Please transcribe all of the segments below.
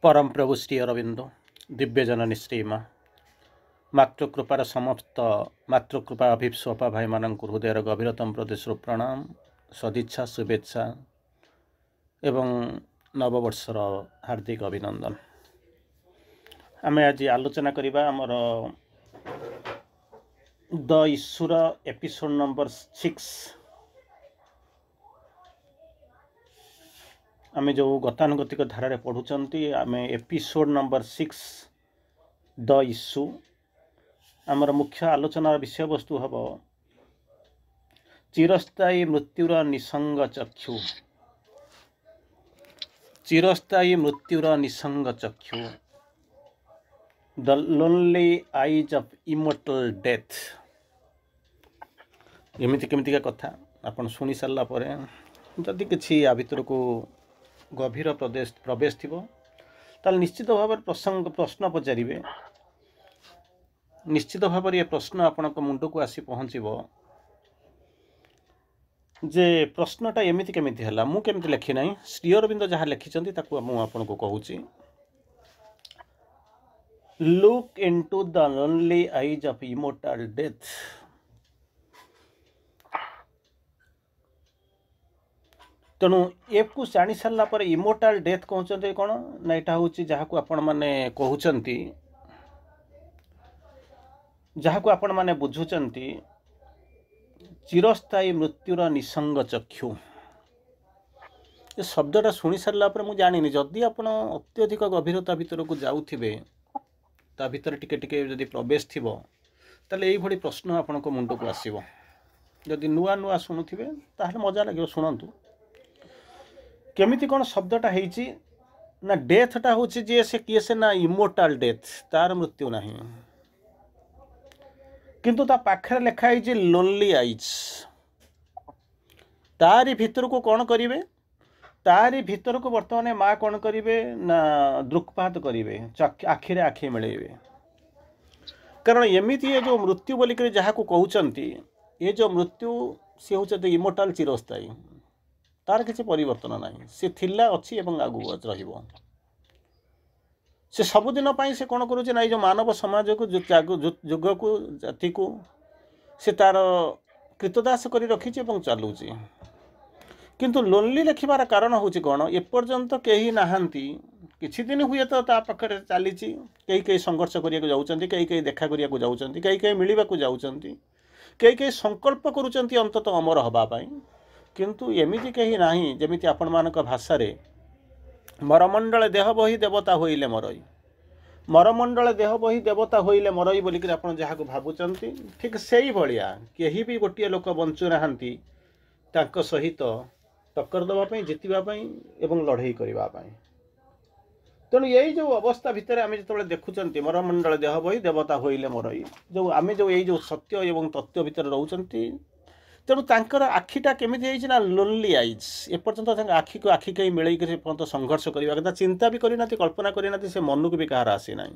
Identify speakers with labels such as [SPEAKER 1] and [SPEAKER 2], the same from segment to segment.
[SPEAKER 1] परम प्रभु श्री अरविंद दिव्य जननी श्री माँ मातृकृपार समस्त मातृकृपा अभिस्वपा भाई मान हृदय गभीरतम प्रदेश प्रणाम सदिच्छा शुभेच्छा एवं नववर्षर हार्दिक अभिनंदन। आम आज आलोचना करवा आमर द इश्यूर एपिसोड नंबर 6। आम जो गतानुगतिक धारा पढ़ुंट आम एपिसोड नंबर 6 द इश्यू आमर मुख्य आलोचना विषय वस्तु हम चिरस्थायी मृत्युर निसंग चक्षु। चिरस्थायी मृत्युर निसंग चक्षु the lonely eyes of immortal death. एमती केमती कथा आपन सुनी सारा पर जदि किसी आ भितर को गभीर प्रवेश थी ताल निश्चित भाव प्रश्न पचारे। निश्चित भाव ये प्रश्न आपण मुंड को आसी पहुँचब जे प्रश्नटा एमती केमिति हला मु केमिति लिखि ना श्री अरविंद जहाँ लिखिं आपन को कहूँ look into the lonely eyes of immortal death. तेणु ए को जानी सारा पर इमोर्टल डेथ कहते कौन ना यहाँ हूँ जहाँ को आपण मैंने कहते जहाँ को आपण मैंने बुझुंट चिरस्थायी मृत्युर निसंग चक्षु। ये शब्दटा शुणी सारा पर मुझे जानी जदि आप अत्यधिक गभीरता भितर को जाऊे ता भितर टिके टिके जदि प्रवेश थी ताले यही भली प्रश्न आपण मुंड को आसो। जदि नुआ नुआ शुणुवे ताहले मजा लगे शुणु केमिति कौन शब्दटा होइछि ना डेथटा हूँ जे से किए से ना इमोर्टल डेथ तार मृत्यु नहीं किंतु ता पाखरे लिखा है लोनली आईज। तारी भितर को कौन करिवे तारी भितर को वर्तमान माँ कौन करिवे ना दृक्पात करिवे आखिरे आखि मिलेबे। कारण एमिति ये जो मृत्यु बोलिक जहाँ को कहते ये जो मृत्यु सी हूँ इमोर्टल चिरस्थायी तार किसी परिवर्तन नहीं सी थिला अच्छी एवं आगु रहिबो। से सबुदिन से कौन करुचे ना जो मानव समाज को जुग को जाति को से तार कृतदास कर रखी चलुची। किंतु लोनली लिखिबार कारण हूँ कौन एपर्यंत कहीं नहांती किछि दिन हुए तो ता पाखरे चली कई कई संघर्ष करने जाऊँच कई कई देखा करने जाऊँच कई कई मिलवा जाऊँच कई कई संकल्प करुँच अंतत अमर हवापाई। किंतु एमिति कहीं नाही जमिति आपण मानक भाषा रे मरमंडल देह बही देवता होइले मरई मरमंडल देह बही देवता होइले मरई बोलिक आपण जहाँ को भावुचंती ठीक से ही भलिया केही भी गोटे लोक बंचु नाहांती तांको सहित टक्कर दबा पई जितिबा पई एवं लड़ाई करबा पई। तेणु यही जो अवस्था भितर आम जो देखुंत मरमंडल देह बही देवता होइले मरई जो आम जो यही जो सत्य एवं तत्व भितर रोचंती तेणु तांकर आखिटा केमिति ना लोनली आईज एपर्यंत आखि को आखि कहीं मिलई पर्यंत संघर्ष करने कथा चिंता भी करना कल्पना करना से मन को भी कहार आसी ना।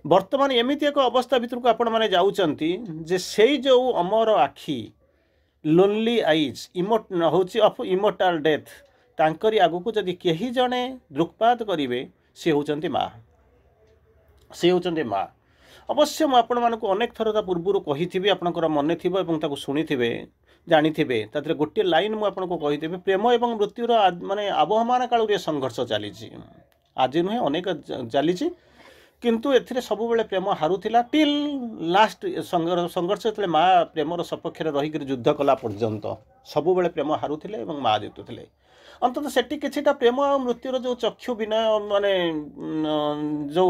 [SPEAKER 1] बर्तमान एमती एक अवस्था भितर को आपण मैंने जाऊँच जे से जो अमर आखि लोनली आईज इमोट हूँ ऑफ इमोर्टल डेथ तांकरी आगु को जदि केही जणे दृक्पात करेंगे सी होती माँ सी होती माँ। अवश्य मुझे अनेक थर पूर्व कही आपंकर मन थी शुणी जानी थे गोटे लाइन मुझे कही प्रेम एवं मृत्युर माने आबहमान काल संघर्ष चली आज नुहे अनेक चली किंतु एथिरे सब बेले प्रेम हारुला टिल लास्ट संघर्ष जो माँ प्रेमर सपक्ष रहीक युद्ध कला पर्यंत सब बेले प्रेम हारुले माँ जितुले अंततः सेठी किछिटा प्रेम और मृत्युर जो चक्षु विनय माने जो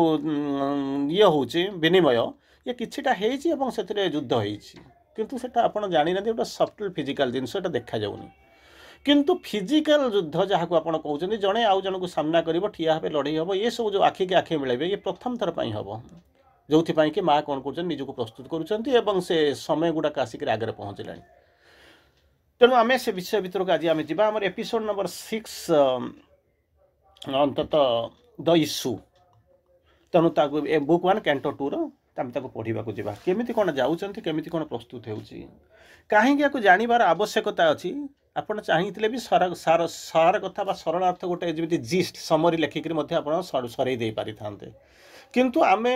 [SPEAKER 1] ये हूँ विनिमय ये किछिटा हेइछि एवं सेथिरे युद्ध होइछि किंतु सेटा आपण जानि नाथि गोटे सफ्टल फिजिकल जिनस एटा देखा जाउनी। किंतु फिजिकल युद्ध जहाँ को आपण कहउछन्ति जणे आउ जन को सामना करिवो ठिया हेबे लड़ाई हबो ये सब जो आखि के आखि मिलेबे ये प्रथम थर पई हबो जोथि पई कि माँ कोन करछन निजको प्रस्तुत करूछन्ति एवं से समय गुडा आसिक आगे पहुँचलानी। तेणु आम से विषय भितर को आज आम जा आम एपिसोड नंबर 6 अंतत द इश्यू। तेणु बुक 1 कैंटो 2 रहा पढ़ा केमी कौन जाऊँच केमी कौन प्रस्तुत हो कहीं जानवर आवश्यकता अच्छी ଆପଣ ଚାହିଁଥିଲେ ବି ସାର କଥା ବା ସରଳ ଅର୍ଥ ଗୋଟେ ଯେମିତି ଜିଷ୍ଟ ସମରି ଲେଖିକରି ମଧ୍ୟ ଆପଣ ସରେଇ ଦେଇପାରିଥାନ୍ତେ। କିନ୍ତୁ ଆମେ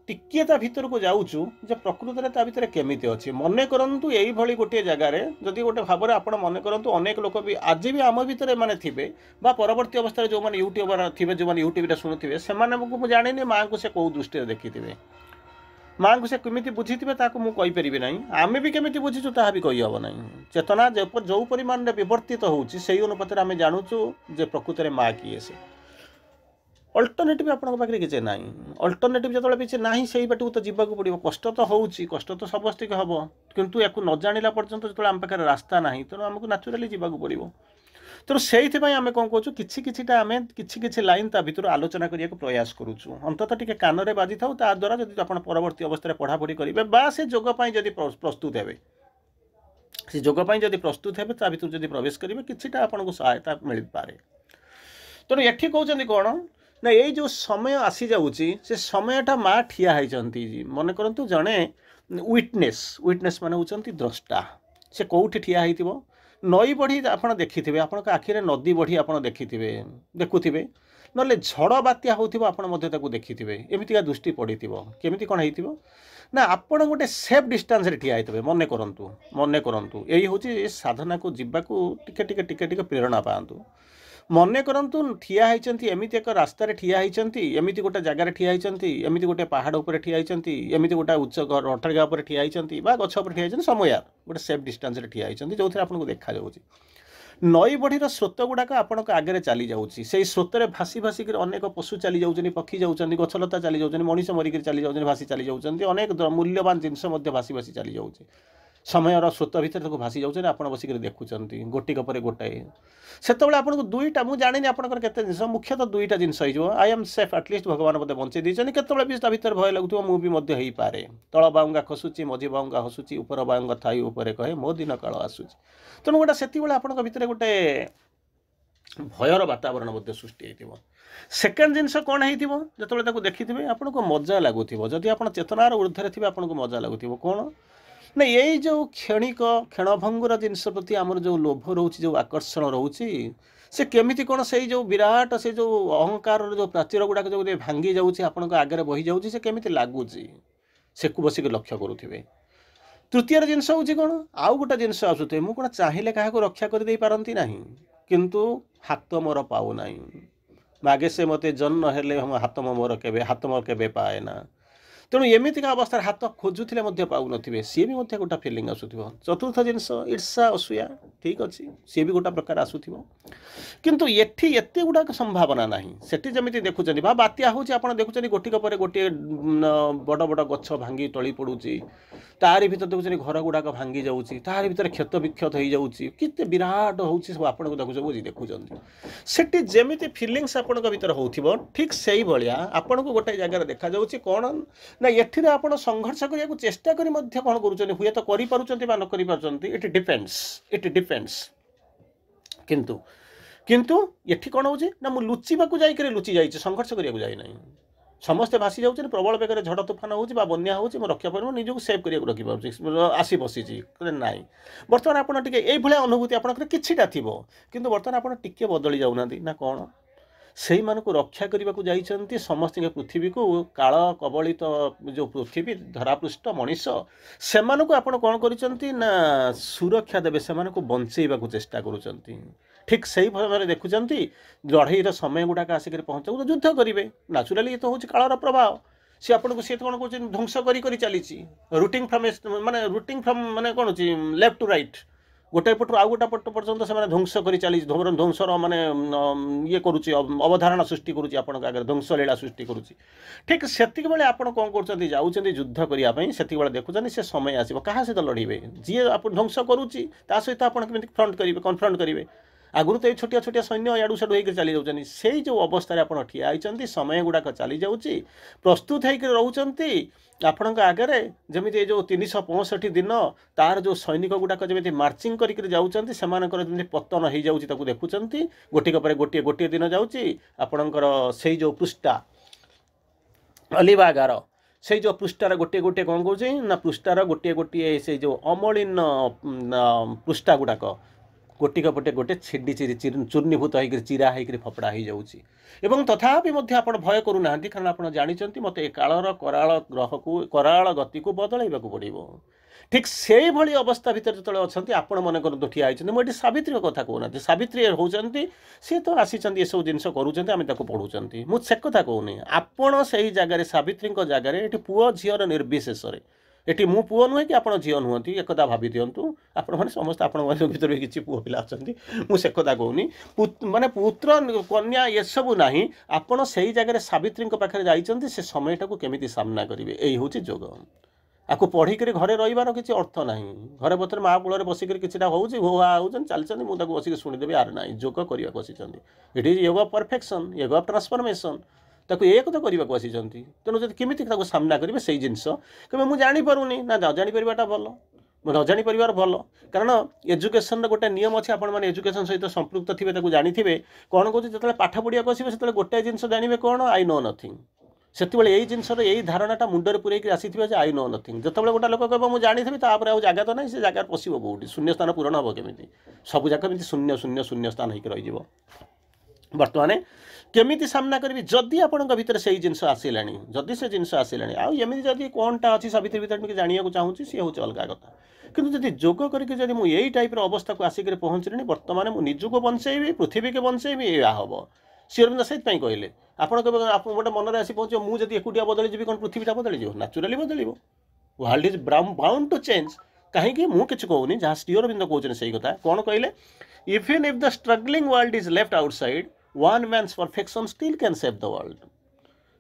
[SPEAKER 1] ଟିକିଏ ତା ଭିତରକୁ ଯାଉଛୁ ଯେ ପ୍ରକୃତରେ ତା ଭିତରେ କେମିତି ଅଛି। ମନେ କରନ୍ତୁ ଏଇଭଳି ଗୋଟିଏ ଜାଗାରେ ଯଦି ଗୋଟେ ଭାବରେ ଆପଣ ମନେ କରନ୍ତୁ ଅନେକ ଲୋକ ବି ଆଜି ବି ଆମ ଭିତରେ ମାନେ ଥିବେ ବା ପରବର୍ତ୍ତୀ ଅବସ୍ଥାରେ ଯେଉଁମାନେ ୟୁଟ୍ୟୁବର ଥିବେ, ଯେଉଁମାନେ ୟୁଟ୍ୟୁବରେ ଶୁଣୁଥିବେ, ସେମାନଙ୍କୁ ମୁଁ ଜାଣିନି ମାଆଙ୍କୁ ସେ କେଉଁ ଦୃଷ୍ଟିରେ ଦେଖିଥିବେ, ମାଆଙ୍କୁ ସେ କେମିତି ବୁଝିଥିବେ ତାକୁ ମୁଁ କହିପାରିବି ନାହିଁ। ଆମେ ବି କେମିତି ବୁଝିଛୁ ତାହା ବି କହିହେବ ନାହିଁ। ଚେତନା ଯେଉଁ ପରିମାଣରେ ବିବର୍ତ୍ତିତ ହେଉଛି ସେଇ ଅନୁପାତରେ ଆମେ ଜାଣୁଛୁ ଯେ ପ୍ରକୃତରେ ମା କିଏ ସେ। ଅଲ୍ଟରନେଟିଭ୍ ଆପଣଙ୍କ ପାଖରେ କିଛି ନାହିଁ। ଅଲ୍ଟରନେଟିଭ୍ ଯେତେବେଳେ କିଛି ନାହିଁ ସେଇ ବାଟକୁ ତ ଯିବାକୁ ପଡ଼ିବ। କଷ୍ଟ ତ ହେଉଛି, କଷ୍ଟ ତ ସମସ୍ତଙ୍କୁ ହେବ, କିନ୍ତୁ ୟାକୁ ନ ଜାଣିଲା ପର୍ଯ୍ୟନ୍ତ ଯେତେବେଳେ ଆମ ପାଖରେ ରାସ୍ତା ନାହିଁ ତେଣୁ ଆମକୁ ନ୍ୟାଚୁରାଲି ଯିବାକୁ ପଡ଼ିବ। ତେଣୁ ସେଇଥିପାଇଁ ଆମେ କ'ଣ କରୁଛୁ, କିଛିଟା ଆମେ କିଛି ଲାଇନ୍ ତା ଭିତରୁ ଆଲୋଚନା କରିବାକୁ ପ୍ରୟାସ କରୁଛୁ। ଅନ୍ତତଃ ଟିକେ କାନରେ ବାଜିଥାଉ, ତାଦ୍ୱାରା ଯଦି ଆପଣ ପରବର୍ତ୍ତୀ ଅବସ୍ଥାରେ ପଢ଼ାପଢ଼ି କରିବେ ବା ସେ ଯୋଗ ପାଇଁ ଯଦି ପ୍ରସ୍ତୁତ ହେବେ, ସେ ଯୋଗ ପାଇଁ ଯଦି ପ୍ରସ୍ତୁତ ହେବେ, ତା ଭିତରୁ ଯଦି ପ୍ରବେଶ କରିବେ, କିଛିଟା ଆପଣଙ୍କୁ ସହାୟତା ମିଳିପାରେ। ତେଣୁ ଏଠି କହୁଛନ୍ତି କ'ଣ ନା ଏଇ ଯେଉଁ ସମୟ ଆସିଯାଉଛି ସେ ସମୟଟା ମା ଠିଆ ହେଇଛନ୍ତି। ମନେ କରନ୍ତୁ ଜଣେ ୱିଟନେସ୍ ମାନେ ହେଉଛନ୍ତି ଦ୍ରଷ୍ଟା। ସେ କେଉଁଠି ଠିଆ ହେଇଥିବ, ନଈ ବଢ଼ି ଆପଣ ଦେଖିଥିବେ, ଆପଣଙ୍କ ଆଖିରେ ନଦୀ ବଢ଼ି ଆପଣ ଦେଖୁଥିବେ, ନହେଲେ ଝଡ଼ ବାତ୍ୟା ହେଉଥିବ ଆପଣ ମଧ୍ୟ ତାକୁ ଦେଖିଥିବେ। ଏମିତିକା ଦୃଷ୍ଟି ପଡ଼ିଥିବ। କେମିତି କ'ଣ ହେଇଥିବ ନା ଆପଣ ଗୋଟେ ସେଫ୍ ଡିଷ୍ଟାନ୍ସରେ ଠିଆ ହେଇଥିବେ। ମନେ କରନ୍ତୁ ଏଇ ହେଉଛି ସାଧନାକୁ ଯିବାକୁ ଟିକେ ପ୍ରେରଣା ପାଆନ୍ତୁ। ମନେ କରନ୍ତୁ ଠିଆ ହେଇଛନ୍ତି, ଏମିତି ଏକ ରାସ୍ତାରେ ଠିଆ ହେଇଛନ୍ତି, ଏମିତି ଗୋଟେ ଜାଗାରେ ଠିଆ ହେଇଛନ୍ତି, ଏମିତି ଗୋଟେ ପାହାଡ଼ ଉପରେ ଠିଆ ହେଇଛନ୍ତି, ଏମିତି ଗୋଟେ ଉଚ୍ଚ ଅଟ୍ଟାଳିକା ଉପରେ ଠିଆ ହେଇଛନ୍ତି ବା ଗଛ ଉପରେ ଠିଆ ହେଇଛନ୍ତି, ସମୟାର ଗୋଟେ ସେଫ୍ ଡିଷ୍ଟାନ୍ସରେ ଠିଆ ହେଇଛନ୍ତି ଯେଉଁଥିରେ ଆପଣଙ୍କୁ ଦେଖାଯାଉଛି ନଈ ବଢ଼ିର ସ୍ରୋତ ଗୁଡ଼ାକ ଆପଣଙ୍କ ଆଗରେ ଚାଲିଯାଉଛି। ସେଇ ସ୍ରୋତରେ ଭାସିକରି ଅନେକ ପଶୁ ଚାଲି ଯାଉଛନ୍ତି, ପକ୍ଷୀ ଯାଉଛନ୍ତି, ଗଛଲତା ଚାଲି ଯାଉଛନ୍ତି, ମଣିଷ ମରିକରି ଚାଲି ଯାଉଛନ୍ତି, ଭାସି ଚାଲି ଯାଉଛନ୍ତି, ଅନେକ ମୂଲ୍ୟବାନ ଜିନିଷ ମଧ୍ୟ ଭାସି ଚାଲି ଯାଉଛି। ସମୟର ସ୍ରୋତ ଭିତରେ ତାକୁ ଭାସି ଯାଉଛନ୍ତି, ଆପଣ ବସିକରି ଦେଖୁଛନ୍ତି ଗୋଟିକ ପରେ ଗୋଟାଏ। ସେତେବେଳେ ଆପଣଙ୍କୁ ଦୁଇଟା, ମୁଁ ଜାଣିନି ଆପଣଙ୍କର କେତେ ଜିନିଷ, ମୁଖ୍ୟତଃ ଦୁଇଟା ଜିନିଷ ହେଇଯିବ। ଆଇ ଏମ୍ ସେଫ୍, ଆଟଲିଷ୍ଟ ଭଗବାନ ମୋତେ ବଞ୍ଚେଇ ଦେଇଛନ୍ତି। କେତେବେଳେ ବି ତା ଭିତରେ ଭୟ ଲାଗୁଥିବ, ମୁଁ ବି ମଧ୍ୟ ହେଇପାରେ। ତଳ ବାଉଙ୍ଗା ଖସୁଛି, ମଝି ବାଉଙ୍ଗା ହସୁଛି, ଉପର ବାଉଙ୍ଗା ଥାଇ ଉପରେ କହେ ମୋ ଦିନ କାଳ ଆସୁଛି। ତେଣୁ ଗୋଟେ ସେତିକିବେଳେ ଆପଣଙ୍କ ଭିତରେ ଗୋଟେ ଭୟର ବାତାବରଣ ମଧ୍ୟ ସୃଷ୍ଟି ହେଇଥିବ। ସେକେଣ୍ଡ ଜିନିଷ କ'ଣ ହେଇଥିବ, ଯେତେବେଳେ ତାକୁ ଦେଖିଥିବେ ଆପଣଙ୍କୁ ମଜା ଲାଗୁଥିବ। ଯଦି ଆପଣ ଚେତନାର ଊର୍ଦ୍ଧ୍ୱରେ ଥିବେ ଆପଣଙ୍କୁ ମଜା ଲାଗୁଥିବ। କ'ଣ ନା ଏଇ ଯେଉଁ କ୍ଷଣଭଙ୍ଗୁର ଜିନିଷ ପ୍ରତି ଆମର ଯେଉଁ ଲୋଭ ରହୁଛି, ଯେଉଁ ଆକର୍ଷଣ ରହୁଛି, ସେ କେମିତି କ'ଣ ସେଇ ଯେଉଁ ବିରାଟ ସେ ଯେଉଁ ଅହଙ୍କାରର ଯେଉଁ ପ୍ରାଚୀର ଗୁଡ଼ାକ ଯେଉଁ ଭାଙ୍ଗି ଯାଉଛି, ଆପଣଙ୍କ ଆଗରେ ବହିଯାଉଛି, ସେ କେମିତି ଲାଗୁଛି ସେକୁ ବସିକି ଲକ୍ଷ୍ୟ କରୁଥିବେ। ତୃତୀୟର ଜିନିଷ ହେଉଛି କ'ଣ, ଆଉ ଗୋଟେ ଜିନିଷ ଆସୁଥିବେ, ମୁଁ କ'ଣ ଚାହିଁଲେ କାହାକୁ ରକ୍ଷା କରିଦେଇପାରନ୍ତି ନାହିଁ, କିନ୍ତୁ ହାତ ମୋର ପାଉନାହିଁ, ମାଗେ ସେ ମୋତେ ଜନ୍ମ ହେଲେ ହାତ ମୋର କେବେ ପାଏ ନା। ତେଣୁ ଏମିତିକା ଅବସ୍ଥାରେ ହାତ ଖୋଜୁଥିଲେ ମଧ୍ୟ ପାଉନଥିବେ, ସିଏ ବି ମଧ୍ୟ ଗୋଟେ ଫିଲିଂ ଆସୁଥିବ। ଚତୁର୍ଥ ଜିନିଷ ଈର୍ଷା ଅସୂୟା, ଠିକ୍ ଅଛି, ସିଏ ବି ଗୋଟେ ପ୍ରକାର ଆସୁଥିବ। କିନ୍ତୁ ଏଠି ଏତେ ଗୁଡ଼ାକ ସମ୍ଭାବନା ନାହିଁ। ସେଠି ଯେମିତି ଦେଖୁଛନ୍ତି ବା ବାତ୍ୟା ହେଉଛି, ଆପଣ ଦେଖୁଛନ୍ତି ଗୋଟିକ ପରେ ଗୋଟିଏ ବଡ଼ ବଡ଼ ଗଛ ଭାଙ୍ଗି ଟଳି ପଡ଼ୁଛି, ତାରି ଭିତରେ ଦେଖୁଛନ୍ତି ଘର ଗୁଡ଼ାକ ଭାଙ୍ଗି ଯାଉଛି, ତାରି ଭିତରେ କ୍ଷତ ବିକ୍ଷତ ହେଇଯାଉଛି, କେତେ ବିରାଟ ହେଉଛି ସବୁ ଆପଣଙ୍କୁ ଦେଖୁଛନ୍ତି। ସେଠି ଯେମିତି ଫିଲିଂସ୍ ଆପଣଙ୍କ ଭିତରେ ହେଉଥିବ, ଠିକ୍ ସେଇଭଳିଆ ଆପଣଙ୍କୁ ଗୋଟେ ଜାଗାରେ ଦେଖାଯାଉଛି। କ'ଣ ନା ଏଠିରେ ଆପଣ ସଂଘର୍ଷ କରିବାକୁ ଚେଷ୍ଟା କରି ମଧ୍ୟ କ'ଣ କରୁଛନ୍ତି, ହୁଏତ କରିପାରୁଛନ୍ତି ବା ନ କରିପାରୁଛନ୍ତି, ଇଟ୍ ଡିପେଣ୍ଡସ୍। କିନ୍ତୁ ଏଠି କ'ଣ ହେଉଛି ନା ମୁଁ ଲୁଚିବାକୁ ଯାଇକରି ଲୁଚି ଯାଇଛି, ସଂଘର୍ଷ କରିବାକୁ ଯାଇନାହିଁ। ସମସ୍ତେ ଭାସି ଯାଉଛନ୍ତି, ପ୍ରବଳ ବେଗରେ ଝଡ଼ ତୋଫାନ ହେଉଛି ବା ବନ୍ୟା ହେଉଛି, ମୁଁ ରକ୍ଷା କରିବ ନିଜକୁ ସେଭ୍ କରିବାକୁ ରଖିପାରୁଛି, ଆସି ବସିଛି ନାହିଁ। ବର୍ତ୍ତମାନ ଆପଣ ଟିକେ ଏଇଭଳିଆ ଅନୁଭୂତି ଆପଣଙ୍କର କିଛିଟା ଥିବ, କିନ୍ତୁ ବର୍ତ୍ତମାନ ଆପଣ ଟିକେ ବଦଳି ଯାଉନାହାନ୍ତି ନା କ'ଣ, ସେଇମାନଙ୍କୁ ରକ୍ଷା କରିବାକୁ ଯାଇଛନ୍ତି। ସମସ୍ତଙ୍କ ପୃଥିବୀକୁ କାଳ କବଳିତ ଯେଉଁ ପୃଥିବୀ ଧରାପୃଷ୍ଠ ମଣିଷ, ସେମାନଙ୍କୁ ଆପଣ କ'ଣ କରିଛନ୍ତି ନା ସୁରକ୍ଷା ଦେବେ, ସେମାନଙ୍କୁ ବଞ୍ଚେଇବାକୁ ଚେଷ୍ଟା କରୁଛନ୍ତି। ଠିକ୍ ସେଇ ଭାବରେ ଦେଖୁଛନ୍ତି ଲଢ଼େଇର ସମୟ ଗୁଡ଼ାକ ଆସିକରି ପହଞ୍ଚାଉ ଯୁଦ୍ଧ କରିବେ। ନ୍ୟାଚୁରାଲି ଏ ତ ହେଉଛି କାଳର ପ୍ରଭାବ। ସେ ଆପଣଙ୍କୁ ସିଏ କ'ଣ କରୁଛନ୍ତି, ଧ୍ୱଂସ କରି ଚାଲିଛି, ରୁଟିଂ ଫ୍ରମ୍ ମାନେ କ'ଣ ହେଉଛି ଲେଫ୍ଟ ଟୁ ରାଇଟ୍, ଗୋଟାଏ ପଟରୁ ଆଉ ଗୋଟା ପଟ ପର୍ଯ୍ୟନ୍ତ ସେମାନେ ଧ୍ୱଂସ କରି ଚାଲିଛି। ଧ୍ୱଂସର ମାନେ ଇଏ କରୁଛି, ଅବଧାରଣା ସୃଷ୍ଟି କରୁଛି, ଆପଣଙ୍କ ଆଗରେ ଧ୍ୱଂସ ଲୀଳା ସୃଷ୍ଟି କରୁଛି। ଠିକ୍ ସେତିକିବେଳେ ଆପଣ କ'ଣ କରୁଛନ୍ତି, ଯାଉଛନ୍ତି ଯୁଦ୍ଧ କରିବା ପାଇଁ। ସେତିକିବେଳେ ଦେଖୁଛନ୍ତି ସେ ସମୟ ଆସିବ, କାହା ସହିତ ଲଢ଼ିବେ, ଯିଏ ଆପଣ ଧ୍ୱଂସ କରୁଛି ତା ସହିତ ଆପଣ କେମିତି କନଫ୍ରଣ୍ଟ କରିବେ। ଆଗରୁ ତ ଏଇ ଛୋଟିଆ ସୈନ୍ୟ ଇଆଡ଼ୁ ସିଆଡ଼ୁ ହେଇକି ଚାଲି ଯାଉଛନ୍ତି। ସେଇ ଯେଉଁ ଅବସ୍ଥାରେ ଆପଣ ଠିଆ ହେଇଛନ୍ତି, ସମୟ ଗୁଡ଼ାକ ଚାଲିଯାଉଛି, ପ୍ରସ୍ତୁତ ହେଇକି ରହୁଛନ୍ତି ଆପଣଙ୍କ ଆଗରେ। ଯେମିତି ଏ ଯେଉଁ 365 ଦିନ ତାର ଯେଉଁ ସୈନିକ ଗୁଡ଼ାକ ଯେମିତି ମାର୍ଚିଂ କରିକି ଯାଉଛନ୍ତି, ସେମାନଙ୍କର ଯେମିତି ପତନ ହେଇଯାଉଛି ତାକୁ ଦେଖୁଛନ୍ତି। ଗୋଟିକ ପରେ ଗୋଟିଏ ଦିନ ଯାଉଛି, ଆପଣଙ୍କର ସେଇ ଯେଉଁ ପୃଷ୍ଠା ଅଲିବାଗାର ସେଇ ଯେଉଁ ପୃଷ୍ଠାର ଗୋଟିଏ କ'ଣ କହୁଛି ନା ପୃଷ୍ଠାର ଗୋଟିଏ ସେଇ ଯେଉଁ ଅମଳିନ ପୃଷ୍ଠା ଗୁଡ଼ାକ गोटिक पटे गोटे छिडी चूर्णीभूत होकर चिरा होकर फपड़ा हो जाऊँगी एवं तथापि आपण भय करूना कारण आप जानते मत ए कालर कराल ग्रह को कराल गति को बदलैवा पड़ो ठीक से भाई अवस्था भितर जो अच्छा आपण मन कर ठिया होती मुझे सावित्री कथा कहूना सावित्री होती सी तो आसी ये सब जिन करूँ पढ़ुं मुझे से कथा कहूनी आपण से जगह सावित्री जगह ये पुओ झीर निर्विशेष एटी मु पुओ नुहे कि आपण झील नुहति एक भावी दिंतु आपण मैंने समस्त आपण भर किसी पुओ पिला अच्छा मुझे कथा कहूनी माने पुत्र कन्या ये सब ना आपण से जगह सावित्री पाखे जाइए से समयटा को केमी सामना करेंगे यही हूँ जोग आपको पढ़िक घरे रहीबार किसी अर्थ ना घरे बतर माँ कूल बसिक कि हो हा हो चलते मुझे बसिक शुणीदेवी आर ना जोग करने को आसी इट इज योग ऑफ परफेक्शन योग ऑफ ट्रांसफॉर्मेशन ताको एक तो करने को आसी तेणु जब केमी सामना करेंगे से जिनस कहे मुझे जानीपारूनी ना जानीपारा भल न जानीपर भल कारण एजुकेशन गोटे नियम अच्छे आपने एजुकेशन सहित संपृक्त थे जानी कौन कौन जो पाठ पढ़ा आसवे से गोटे जिन जानवे कौन आई नो नथिंग से यही जिनसर यही धारणाटा मुंडर पूरे आसी आई नो नथिंग जो गोटे लोक कह मुझे जानी आउ जगह तो ना से जगह पशु कौटी शून्य स्थान पूरण हम केमी सब जगह शून्य शून्य शून्य स्थान होकर रही बर्तमान केमी सामना करी जदि आपण भीतर से जिनस आसला जदि से जिनस आसला आमि जदि कौनटा अच्छी सावित्री भीतर जाना चाहूँगी सी हूँ अलग कथा किंतु जब जोग करके मुझे टाइप अवस्था को आसिक पहुँचली बर्तमान मुझे निजक बंचेबी पृथ्वी के बंचेबी या हम श्री अरविंद से कहले आप गोटे मन आसी पहुँच मुझे एकुटिया बदली जी कौन पृथ्वीटा बदली नाचुराली बदल world is bound to change कहीं मुझे कहूनी जहाँ श्री अरविंद कहते से कथा कौन कहले even if the struggling world is left outside one man's perfection still can save the world.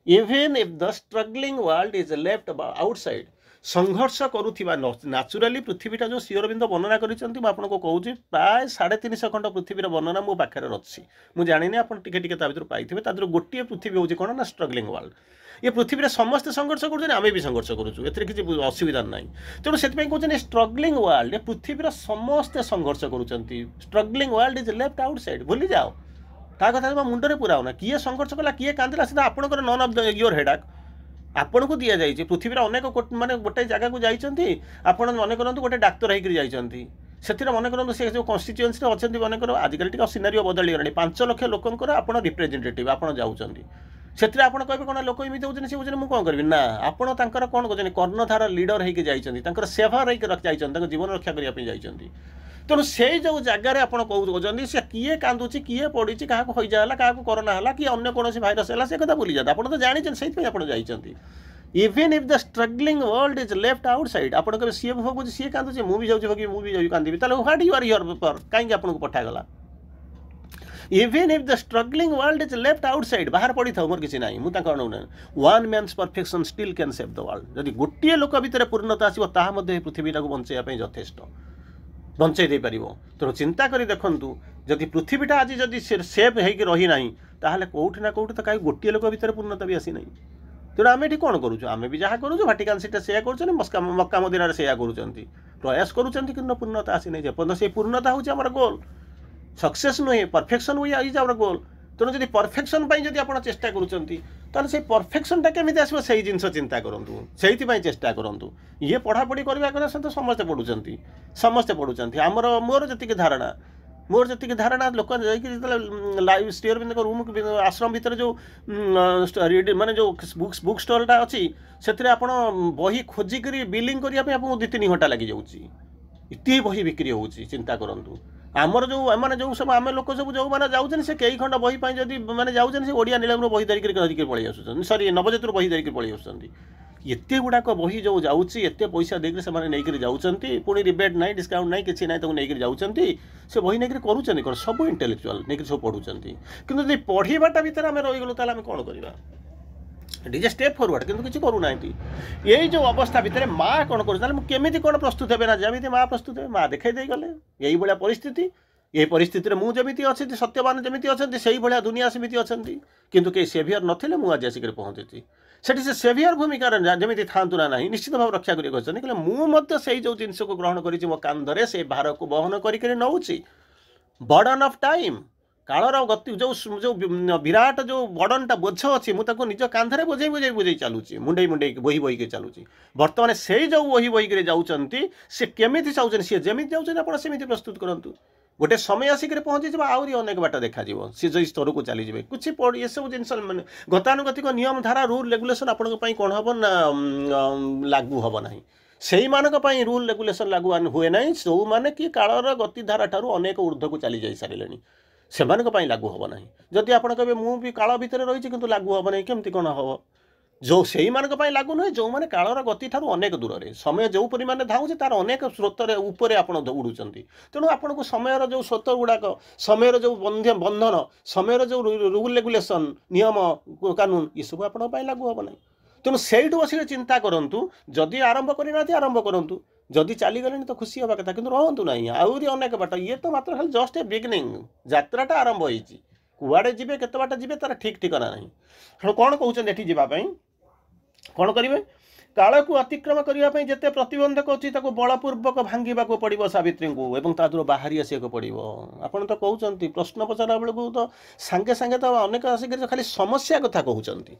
[SPEAKER 1] Even if the struggling world is left outside, संघर्ष करुवा नाचुराली पृथ्वीटा जो श्री अरविंद वर्णना करको कहूँ प्राय 350 खंड पृथ्वीर वर्णना मो पाखे अच्छी मुझे जानी आप भर पाइबे गोटे पृथ्वी हूँ कौन ना स्ट्रगलिंग वर्ल्ड ये पृथ्वी समस्त संघर्ष करें भी संघर्ष करुँ किसी असुविधा ना तेणु से कहते स्ट्रगलिंग वर्ल्ड पृथ्वीर समस्ते संघर्ष करुँच struggling world is left outside भूली जाओ ता कथा मुंडे पूरा होना किए संघर्ष कला किए कांदिला सीधा आपंकर नन ऑफ योर हेडाक आपण को दि जाइए पृथ्वी अनेक माने गोटे जगह को जाइए आपण मन करूँ गोटे डाक्तर होकर जाइए से मन करूँ से जो कन्स्टिट्यूएंसी अच्छा मनकर आजिकल टी सिनारी बदली गलानी 5 लाख लोकंर आप रिप्रेजेंटेटिव आप जाऊँगी से आपड़ कहे कौन लोक एमती होती सी होती मुझे कौन करी ना आपड़ कौन कर कर्णधार लीडर होकर जाइए सेवा जाइए जीवन रक्षा करने जाइए तेणु से जो जगार आप कहते सी किए कांदुची किए पड़ी क्या हईजा है क्या कोरोना है कि अन्य कौन भाइरस है से कथा भूली जाते आप तो जानते से जाइए even if the struggling world is left outside आप कहे सी भोगुची सी कांदुची मुझे जाऊँगी भोगी मुझे जाऊँ कांदी what you are here for कहीं आपको पठागला even if the struggling world is left outside बाहर पड़ी था मोर किसी ना मुझे one man's perfection still can save the world जब गोटे लोक भितर पूर्णता आसो पृथ्वी को बंचाई यथेष्ट बंचाई दे पार तेणु चिंता करी देखु जदि पृथ्वीटा आज जदि सेफ होकर रही ना ताहले कौटी ना कौटी तो कहीं गोटे लोक भितर पूर्णता भी आसी ना तेणु आम ये कौन करूँ आम भी जहाँ करूँ भाटिकान सिटी से मक्का मदीना से प्रयास करूँ कि पूर्णता आसी ना जब से पूर्णता हूँ गोल सक्सेस नुहे परफेक्शन हुई इज आवर गोल तेणु जब परफेक्शन जब आप चेष्टा करुँच से परफेक्शनटा केमी आसो से जिन चिंता करूँ से चेष्टा करूँ ये पढ़ापढ़ी करने सहित समस्ते पढ़ुंट आमर मोर जी धारणा लोक लाइव श्री अरविंद रूम आश्रम भितर जो माने जो बुक स्टॉलटा अच्छी से आप बही खोजिक बिलिंग करने 2-3 घंटा लगी जाती बही बिक्री हो चिंता करूँ आमर जो मैंने जो सब आम लोक सब जो मैंने जाऊँ से कई खंड बही जब मैंने जाऊँ से ओडिया नीलम बही धरिक पलि आसुँच सरी नवजोत बही धरिक पलि आसुँच एत गुड़ाक बही जो जाऊँगी एत पैसा देकर से जाऊँगी पुणी रिबेट ना डिस्काउंट ना कि ना नहीं जाऊँगी से बही नहीं करूँ कौन सब इंटेलेक्चुआल नहीं सब पढ़ुंट कि पढ़ाटा भितर आम रहीगलु ताल कौन करवा it is a step forward किंतु किसी करूना यही जो अवस्था भितर माँ कौन करें कौन प्रस्तुत है ना जमी माँ प्रस्तुत है माँ देखा दे गले यही भाया परिस्थिति ये परिस्थिति मुझे जमी अच्छी सत्यवान जमी अच्छा से भाया दुनिया सेमती अच्छा किंतु कई सेवियर नथिले मुझे आज आसिक पहुँची से सेवियर भूमिका जमी था ना निश्चित भाव रक्षा करें मुझे से जो जिन को ग्रहण कर मो कांधरे से भार को बहन कर नौची बर्डन ऑफ टाइम कालर गति जो जो विराट जो बर्डनटा बोझ अच्छी मुझे निज कांधरे बोझे बोझे बोझे चलुची मुंडे मुंडे बही बही के चलुची बर्तमान से जो बही बही जाऊँच से केमी चाहते सी जमी जाऊँच आप प्रस्तुत करूँ गोटे समय आसिक पहुँची आहरी अनेक बाट देखा सी जो स्तर को चलीजे कुछ ये सब जिन गतानुगतिक नियम धारा रूल रेगुलेशन आपण कौन हम ना लागू हम ना से रूल रेगुलेशन लागू हुए ना जो मैंने कि कालर गतिधारा ठार अनेक ऊर्ध्व को चली जा सारे से लागू हम ना जदि आप कहे मुझे काल भितर रही कि लागू हम ना केमती कौन हम जो से लागू नुहे जो मैंने कालर गति ठार अनेक दूर में समय जो परिमाण धाऊँचे तार अनेक स्रोत उपर आप उड़ुंट तेणु आपन को समय जो स्रोत गुड़ाक समय जो बंधन समय जो रूल रेगुलेशन नियम कानून ये सब आप लागू हम ना तेणु से बस चिंता करूँ जदि आरंभ करना आरंभ करूँ जदि चलीगले तो खुशी हवा कथा कि रहतु ना आहरी अनेक बाट ये तो मात्र खाली जस्ट ए बिगिनिंग यात्राटा आरंभ होती कुआड़े जी केत बाट जी तार ठीक ठिकाना ना कौन कहते जावाई कौन करेंगे काल को अतिक्रम करने जिते प्रतिबंधक अच्छी बलपूर्वक भांगा पड़ो सावित्री को एवं तादूर बाहरी आसको पड़ो आपड़ तो कहते प्रश्न पचारा बेलू तो सांगे सांगे तो अनेक आसिक खाली समस्या कथा कहते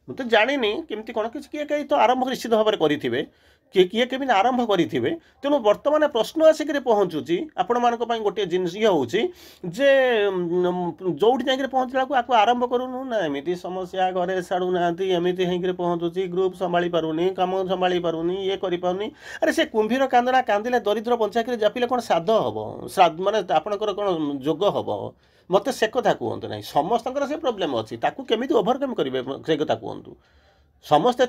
[SPEAKER 1] मुझे जानी केमती कौन किए कहीं तो आरंभ निश्चित भाव में करेंगे किए केमी आरंभ करेंगे तेणु बर्तमान प्रश्न आसिक पहुँचुची आपण मान गोटे जिनस ये हूँ जे जो जाकर पहुँचला आपको आरंभ करूँ ना एमती समस्या घरे छाड़ू ना एमती होकर पहुँचुची ग्रुप संभाली पारूनी कम संभाली पारूनी ये करें अरे से कुंभीर कांदना कांदिले दरिद्र पंचायत जापिले कौन श्राद्ध हम माने आपणकर कौन जोग हम मत से कथा कहतु ना समस्त से प्रोब्लेम अच्छी केमी ओभरकम करेंगे से कथा कहतु समस्ते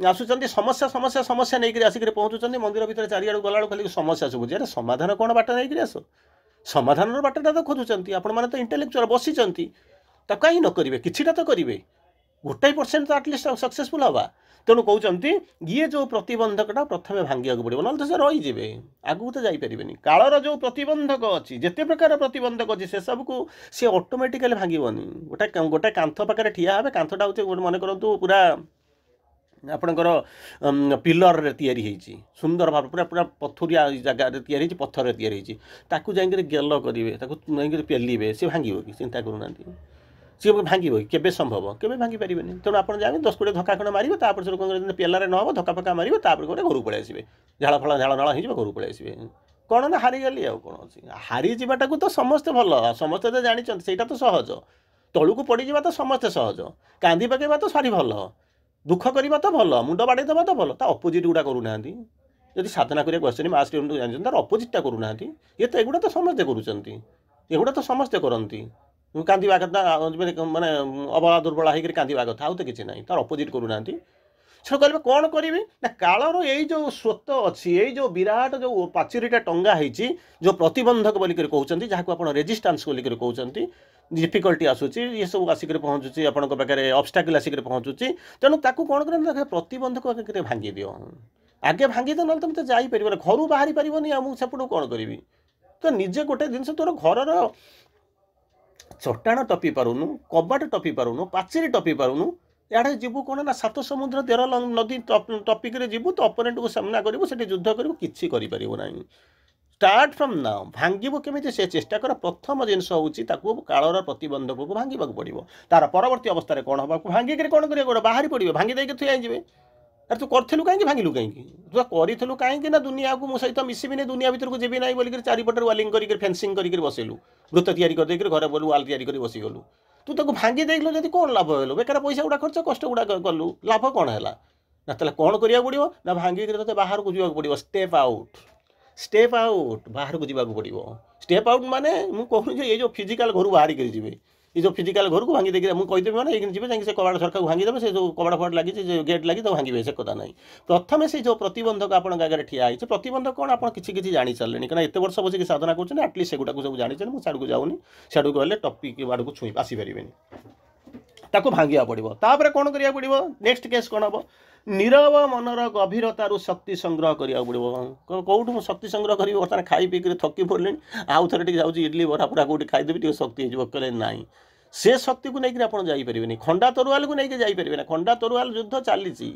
[SPEAKER 1] आसुँच समस्या समस्या समस्या नहीं आसिक पहुँचुं मंदिर भितर चारिआड़ गला खाली समस्या शुभुचे अरे समाधान कौन बाट नहीं आस समाधान बाटा तो खोजुंट आपण मैंने तो इंटेलेक्चुअल बसी कहीं न करेंगे किटा तो करेंगे गोटाई परसेंट तो आटलिस्ट सक्सेसफुल हवा तेणु कहते ये जो प्रतिबंधकटा प्रथम भांगा पड़ो ना तो से रहीजे आगू तो जापर कालर जो प्रतिबंधक अच्छी जिते प्रकार प्रतिबंधक अच्छी से सबको सी ऑटोमेटिकली भांगनी गोटे गोटे कांथ पाखे ठिया हे कांथटा हूँ मन करूँ पूरा आपणकर पिलर रे सुंदर भाव पूरा पूरा पथुरिया जगह या पत्थर ताकू जाकर गेल करेंगे पेलिए सी भांगे कि चिंता करूना सी भांगे कि संभव केवे भांगी पारे तेणु आप जाए 10-20 धक्का खंड मारे तापर पेलारे न धक्का फक्का मारे तापर घर को पलि आसवे झाड़ फल झाड़ नाड़ हो घर को पलि आसवे कौन ना हारीगली आ कौन अच्छी हारी जाटा तो समस्ते भल समस्ते तो जानते से तो सहज तलू को पड़जा तो समस्ते सहज कांदी पकेवा तो सारी भल दुख करवा तो भल मुंड बाड़े देवा तो भल अपोजिट गुड़ा करूना जब साधना करिया क्वेश्चन मास जानते तार अपोजिटा करूना ये तो एगुड़ा तो समस्ते करुँच तो समस्ते करती कांदा कथा माने अबला दुर्बला होकर कांदा कथा आउ तो किसी ना तार अपोजिट करूना से कहे कौन करेंगे ना कालर यही जो स्रोत अच्छी यही जो विराट जो पाचेरीटा टंगा होती जो प्रतिबंधक बोलिक कहते जहाँ आप रेजिस्टान्स बोलिक कहते डिफिकल्टी आसूची ये सब आसिक पहुँचुची आपण पाखे ऑब्स्टाकल आसिक पहुँचुची तेणु ताकू कौन कर प्रतिबंधक भांगी दियो आगे भांगी दे ना तुम तो जापर घर बाहरी पारनी मुझे कौन करी तो निजे गोटे जिन तोर घर चट्टाण टपी पारूनु कबाट टपी पारूनु पाचेरी टपी पारूनु याडे जीवु कौन ना 7 समुद्र 13 नदी टपिक जीवु तो अपोनेंट को सामना करू से युद्ध करू किसी ना स्टार्ट फ्रॉम नाउ भांगू केमी से चेष्टा कर प्रथम जिनस हूँ कालर प्रतिबंधक को भांगा पड़ो तार परवर्ती अवस्था कौन हम भांगिक कौन कर बाहरी पड़े भांगी देके थी जाए अरे तू करूँ कहीं भांगिलु कहीं तू करूँ कहीं ना दुनिया को मो सहित मिसबिनी दुनिया भर को जीवी ना बोलिक चारिपटे वालिंग कर फेंसिंग कर बसलु वृत्त या घर बोलू वाल या बसीगलु तू ताको भांगी देलु जब कौन लाभ हेलु बेकार पैसा गुड़ा खर्च कष्ट गुड़ा कलु लाभ कौन है ना तेल कौन करा पड़ो ना भांगिक ते बाहर को जावाक पड़ो स्टेप आउट बाहर को जावाक पड़ो स्टेप आउट माने मुझे कहूँ ये जो फिजिकल घर बाहर कर जी ये जो फिजिकल घर को भांगी देखिए मुझे कहीदेवी मैंने ये जी से कबाड़ सरकार को भांगीदेवे से जो कबाड़ फड़ लगी गेट लगी तो भांगे से कथा ना प्रथम से जो प्रतिबंधक आप ठिया है प्रतिबंधक कौन आप किसी जानी सारे कहीं एत वर्ष बस साधना कर आटलिस्ट से गुड़ा सब जानी मुझे साड़ू जाऊनी साड़ू गले टपिक आड़ को छुई आसीपारे ताको भांगा पड़ो तापर कौन करा पड़ो नेक्स्ट केस कौन हम नीरव मनर गभीरतार शक्ति संग्रह करा पड़ो कौटू मुझे शक्ति संग्रह करी बर्तमान खाई पीक थकी पड़े आउ थे जाऊँगी इडली बरा पूरा कौटी खाईदेवी शक्ति हो कहे ना से शक्ति को लेकर आप जापरेनि खंडा तरुआल को लेकिन जापरेना खंडा तरुआल युद्ध चली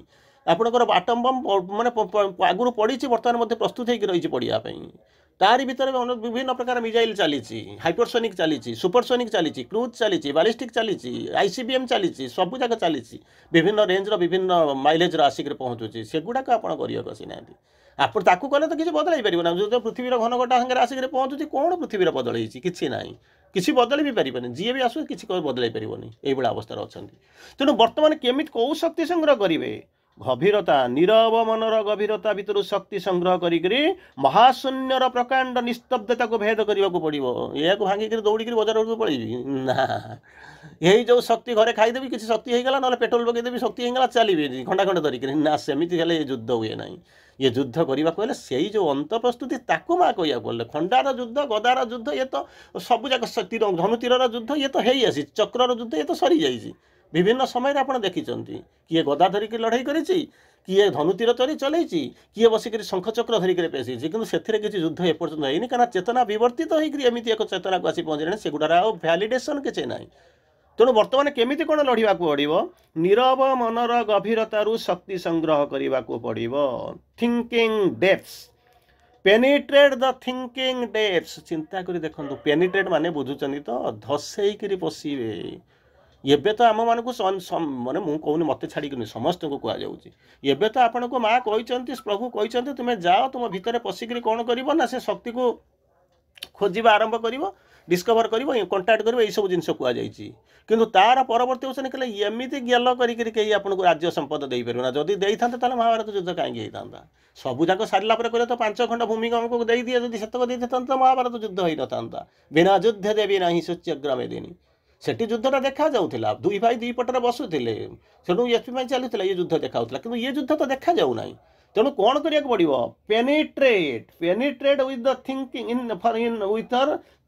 [SPEAKER 1] आपंकर आटम बम माने आगुरी पड़ी बर्तमान प्रस्तुत होकर रही पड़ापी तारी भितर विभिन्न प्रकार मिजाइल चली हाइपरसोनिक चली सुपरसोनिक चली क्रूज चली बालिस्टिक चली आईसीबीएम चली सब जाक चली विभिन्न रेंजर विभिन्न माइलेजर आसिक पहुँचुची सेगुड़ाक आप कसी ना आप ताकू कले तो किसी बदल पार ना जो पृथ्वीर घनघटा सागर आसिक पहुँचुची कौन पृथ्वीर बदल कि ना किसी बदल भी पारे जी भी आसू किसी बदल पारनी ये अवस्था अच्छा तेणु बर्तमान केमी कौ शक्ति संग्रह करेंगे गभीरता नीरव मनर गभीरता भितर शक्ति संग्रह करी महाशून्यर प्रकांड निस्तब्धता को भेद करने को पड़ो या भांगिक दौड़ी बजार को पड़ेगी ना यही जो शक्ति घरे खाईदेवी किसी शक्ति होगा ना पेट्रोल पकईदेवी शक्ति होगा चलिए घंटा खंडे धरिक ना सेमती हेल्ले ये युद्ध हुए ना ये युद्ध करने को से जो अंत प्रस्तुति ताकू माँ कह बोले खंडार युद्ध गदार युद्ध ये तो सबूक तीर धनु तीर युद्ध ये तो है चक्र युद्ध ये तो सरी जाइए विभिन्न समय आप देखी किए गदा धरिक लड़ाई कर किए धनु तीर चरी चलई किए बसिक शंख चक्र धरिक पेशी कि से किसी युद्ध एपर्तन है कहीं चेतना विवर्तित होमती एक चेतना को आसी पहुँचे सेगुड़ार आ भैलीडेसन किसी ना तेणु बर्तमान केमिति कौन लड़ाक पड़ो नीरव मनर गभीरतारू शक्ति संग्रह करने को पड़ो thinking depths penetrate the thinking depths चिंता करी देखंतु पेनिट्रेट माने बुझुचंदी तो धसईकरी पशिबे एबे तो आम मानक माने मु कहूनी मत छाड़ी समस्त को कहुच्छी एबे तो आपण को माँ कहते प्रभु कहते तुम्हें जाओ तुम भितर पशिक कौन कर ना से शक्ति को खोजा आरंभ कर डिस्कवर कर कंटाक्ट कर सब जिन कहुई किंतु तार परवर्ती होने कले एमती गेल कहीं आपको राज्य संपद दे पार ना जदि दे था महाभारत युद्ध कहीं होता सबूक सारा पर तो 5 खंड भूमि आमको दे दिए जब सेतक दे था तो महाभारत युद्ध हो ना बिना युद्ध देवी ना सूच्यग्रमे देनी सेठी युद्धटा देखा जाऊला दुई भाई दुई पटर बसुले सेठू एथपाई चलूला ये युद्ध देखा कि ये युद्ध तो देखा जाऊना तेणु कौन करिया पड़ो penetrate with the thinking in with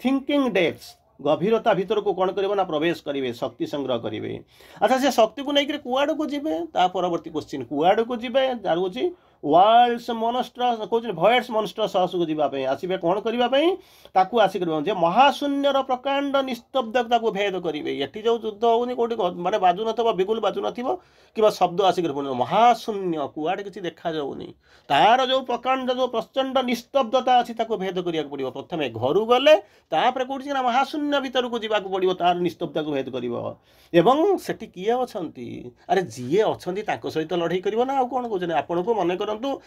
[SPEAKER 1] thinking depths गभीरता भीतर को कौन करेंगे ना प्रवेश करेंगे शक्ति संग्रह करेंगे अच्छा से शक्ति को लेकर कुआड़ को जीवे परवर्ती क्वेश्चन कुआड़ को जीवे तार हूँ वर्ल्ड्स मॉन्स्टर कहते भॉइड्स मॉन्स्टर सहस को जीवाई आसवे कौन करने आसिक महाशून्यर प्रकांड निस्तब्धता को भेद करेंगे ये जो युद्ध होनी कौटी माने बाजू न बिगुल बाजू न शब्द आसिक महाशून्य कुआड़े किसी देखा जाऊनी तार जो प्रकांड जो प्रचंड निस्तब्धता अच्छी भेद करने पड़ो प्रथम घर गले तापर कौटी ना महाशून्य भीतर को जावाक पड़ो तार निस्तब्धता को भेद कर सेठी किए अच्छा अरे जी अच्छा सहित लड़ाई कर ना कौन कहते आपन को मन करंतु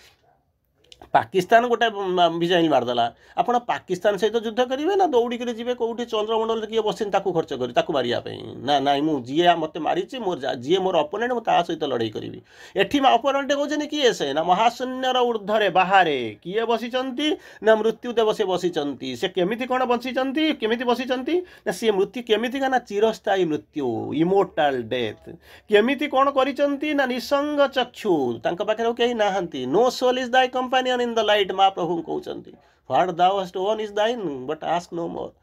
[SPEAKER 1] पाकिस्तान गोटे मिसाइल मारदेला आपड़ पाकिस्तान सहित युद्ध करेंगे ना दौड़ी कर जी कौटी चंद्रमंडल किए बस खर्च कर मारे ना ना मुझे मत मारी मोर जी मोर अपोनेंट मुझे सहित लड़ाई करी एटी अपोनेंट कहते किए से ना महाशून्यर ऊर्धरे बाहर किए बसी ना मृत्युदेव से बसी से केमिति कौन बची केमिति बसी ना सी मृत्यु केमिति ना चिरस्थायी मृत्यु इमोर्टाल डेथ केमिति कौन करिसंती ना निसंग चक्षु तांका पाखरे केही नाहंती no soul is thy companion in the light माँ प्रभु कहते what thou hast own is thine but ask no more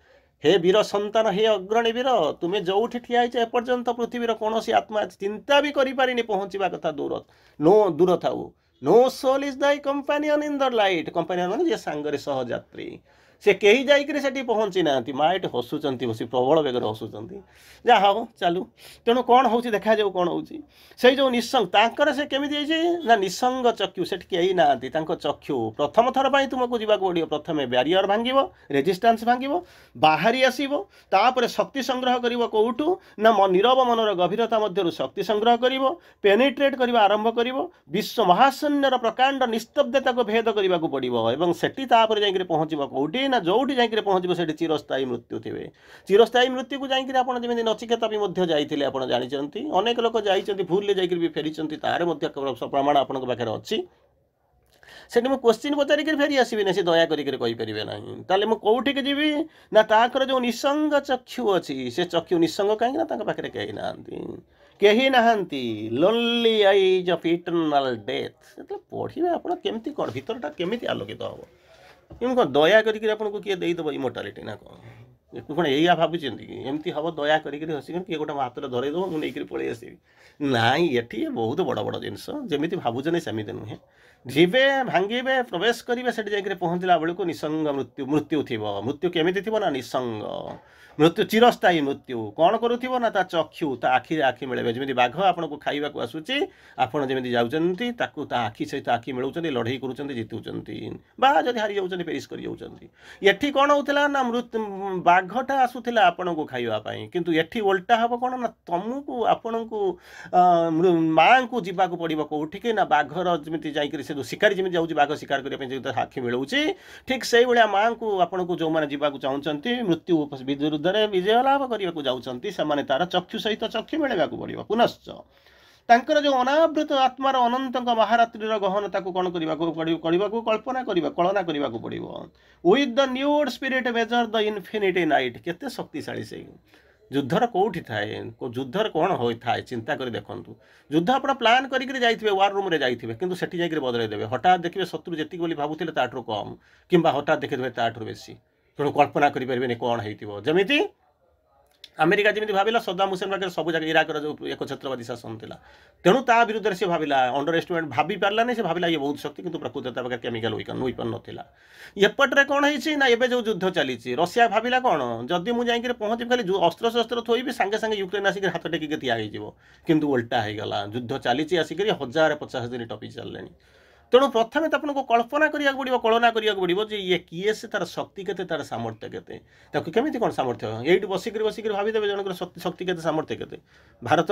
[SPEAKER 1] हे वीर संतान हे अग्रणी वीर तुम्हें जो ठिया एपर्यंत पृथ्वीर कौन आत्मा चिंता भी करें पहुँचा कथा दूर नो दूर था no soul is thy companion in the light companion मान जे सांगरे सहयात्री से कहीं जाकि पहुँची ना माँ ये हसुंच बस प्रबल बेगर हसुंच जहाँ हो चलू तेणु कौन हो देखा जाऊ कौन हो जो निसंग तांकर से केमी ना निसंग चक्षु से कहीं ना चक्षु प्रथम थर पर तुमको जावाक पड़ो प्रथम ब्यारियर भांग रेजिस्टेंस भांग बाहरी आसपर शक्ति संग्रह कर कौटू ना नीरव मनर गभीरता मध्य शक्ति संग्रह कर पेनिट्रेट करने आरंभ कर विश्व महाशून्यर प्रकांड निस्तब्धता को भेद करने को पड़ो सेठी पहुँच कौटी ना जोटी जाकि पहुँचो से चिरस्थायी मृत्यु थे चिरस्थायी मृत्यु को जाकि जमी नचिकेता भी जाते आप जानते अनेक लोक जाइए भूल जाकि भी फेरी तार प्रमाण आपण पाखे अच्छी से क्वेश्चन पचारिक फेरी आसबि ना सी दया करें ना ताले मुझे कौटिक जीवी ना ताकर जो निसंग चक्षु अच्छी से चक्षु निसंग कहीं पाखे कहीं ना कहीं नहांती lonely eyes of eternal death पढ़े आप केमती कौन भीतरटा केमिति आलोकित हम इम कौन दया करको किए देदेव इमोर्टालिटी ना कौन कौन या भावुं एमती हम दया करिक हसिक किए गोटे हाथ में धरईद मुझे पलि आसबि ना ये बहुत बड़ बड़ जिनस जमी भावुन सेमती नुहे जीवे भांगे प्रवेश करेंगे से पहुँचला बेलू निसंग मृत्यु मृत्यु थी मृत्यु केमी थी ना निसंग मृत्यु चिरस्थायी मृत्यु कौन करुथिबो ना ता चक्षु ता आखि आखि मिलेबे जेमिति बाघ आपनको खाइबाकू आसुची आपण जेमिति जाउचंती ताकू ता आखि सहित आखि मिलौचंती लढई करूचंती जितुचंती बा जदि हारि जाउचंती पेरिस करि जाउचंती एठी कोन होतला ना मृत्यु बाघटा आसुथिला आपनको खाइबा पई किंतु एठी उल्टा हबो कोन ना तमको आपनको मांको जिबाकू पड़िबो कोठिके ना बाघर जेमिति जाईकरी से शिकारी जेमिति जाउची बाघ शिकार करिया पई जे आखि मिलौची ठीक सेही भलिया मांको आपनको जो माने जिबाकू चाहुचंती मृत्यु विरुद्धरे विजय लाभ करने जाऊँगी से तार चक्षु सहित चक्षु मिलवा पड़ो पुनश्च तांकर जो अनावृत आत्मार अनंत महारात्रि गहनता को कौन करने कल्पना कलना करने पड़ो with the nude spirit measure the infinity night केते शक्तिशाली से युद्धर कौटी थाए युद्धर कौन होता है चिंता कर देखु युद्ध आप प्लां कर वार रूम जाइए कि सेठी जाकर बदलईदेवे हठात देखिए शत्रु जी भावुले ताठू कम कि हठात देखिए ताठू बेसी तेणु कल्पना करें कौन होमती अमेरिका जमी भाविला सद्दाम हुसैन पाखे सब जगह इराकर जो एक छत्रवादी शासन था तेणु ता विरुद्ध से भाविला अंडर एस्टिमेट भाभी पार्ला नहीं से भाविला ये बहुत शक्ति किंतु प्रकृत पाखे केमिकल वेपन नाला एपटे कौन है ना एवं जो युद्ध चली रशिया भाविला कौन जदि मुझे पहुँची खाली अस्त्र शस्त्र थोड़ी सागे सागे यूक्रेन आसिक हाथ टेकिक ठिया किंतु उल्टा होगा युद्ध चली आसिक 1050 दिन टपी चलने तेणु प्रथम तो आपको कल्पना करा पड़ो कलना करा पड़ो ये किए से तार शक्ति के तार सामर्थ्य के केमी कौन सामर्थ्य ये बसिक भावीदेवे जनक शक्ति के सामर्थ्य के भारत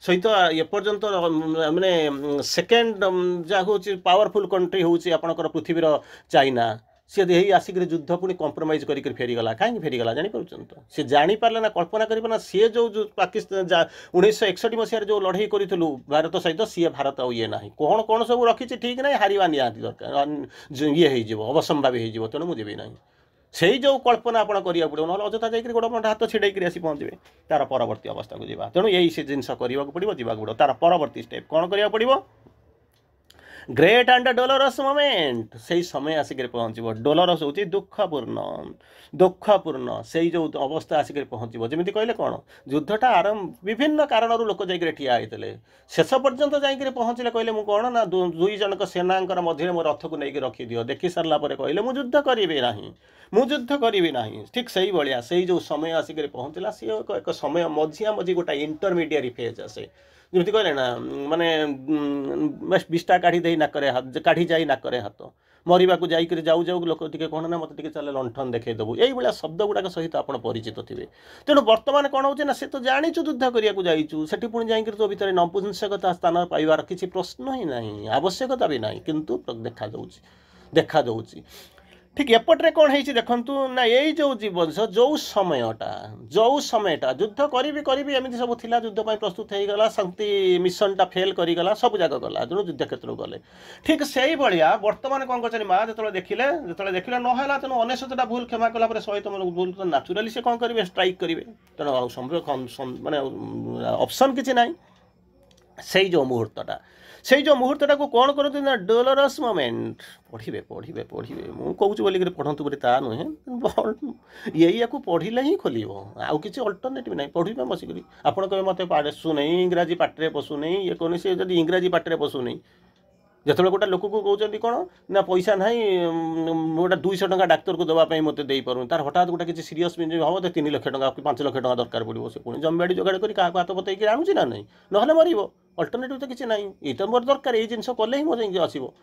[SPEAKER 1] सहित एपर्यंत मानने सेकेंड जहाँ हूँ पावरफुल कंट्री हूँ आपंकर पृथ्वीर चाइना सी यही आसिक युद्ध पुणी कंप्रोमाइज कर फेरीगला कहीं फेरीगला जापर तो सी जापारे ना कल्पना करना सी जो पाकिस्तान 1961 मसीह जो लड़ई करूँ भारत सहित सी भारत ये ना कौन कौन सब रखी ठीक ना हारिबा निहाती दरकार ये अवसंभावी हो तेणु मुझे ना से जो कल्पना आप करा पड़ो ना अजथा जाकर गोटे हाथ छिड़े आसी पहुँचे तार परवर्ती अवस्था को जावा तेणु यही से जिन करने पड़ो जावाक पड़ो तार परवर्ती स्टेप कौन करा पड़ो ग्रेट एंड डोलोरस मोमेंट से समय आसिक पहुँचो डोलोरस हूँ दुखपूर्ण से जो अवस्था आसिक पहुँचो जमी कहले कौन युद्धटा आरंभ विभिन्न कारण लोक जाकर ठिया होते शेष पर्यंत जाकर पहुँचले कहले मुझे कौन ना दुई जनक सेना मध्य मो रथ को लेकिन रखिदि देखी सारा कहले मुझे युद्ध करी ना मुझे करी ना ठीक से भाया से जो समय आसिक पहुँचला सी एक समय मझिया मझी गोटे इंटरमीडिएट फेज आसे जमी कहले ना माने 20टा काढ़ी दे नाकरे हाथ काढ़ी जाई नाकरे हाथ मरवा को जाकर जाऊ जाऊ लोक टे कौन ना मत चल लंठन देखदेबू यही शब्द गुड़ाक सहित आप परिचित थे तेणु बर्तमान कौन हो से तो जाचु युद्ध करने जाइचु से पुणी जाकर तो भितर नपुंसकता स्थान पाइबार किसी प्रश्न ही ना आवश्यकता भी ना किंतु देखा जाऊँगी ठीक एपटे कौन है देखु ना यही जो जीवन जो समयटा युद्ध करी एमती सब थिला युद्ध प्रस्तुत होगा शांति मिशनटा फेल करीगला सब जगह गला तेणु युद्ध क्षेत्र गले ठीक से भाया बर्तमान कौन कर माँ जो देखिले ना तेणु 19टा भूल क्षमा कलापर 100 भूल तो नाचुराली से कौन करेंगे स्ट्राइक करेंगे तेणु माने ऑप्शन किसी ना से जो मुहूर्तटा से जो मुहूर्तटा को कौन करते ना डोलोरस मोमेंट पढ़े मुझे कौच बोलिक पढ़तु बोली ता नुहे यही पढ़ले ही खोल आउ कि अल्टरनेटिव ना पढ़े बसिक आपड़ कहे मत पशुना इंग्राजी पाटे पशुना ये कौन सी जब इंग्राजी पाटे पशुना जो गोटे लोक को कहते कौन ना पैसा ना गोटे 200 टଙ୍କା डाक्तर को देवाई मत दे पार तार हठात गोटे किसी सीरीयस हम तो 3 लाख टଙ୍କା 5 लाख टଙ୍କା दरकार पड़ो से पुणी जमीबाड़ी जोगाड़ कर हाथ बतई आणुची ना नहीं ना मर अल्टरनेटिव तो किसी ना ये तो मोर दरकार ये जिन कले ही मोदी आसो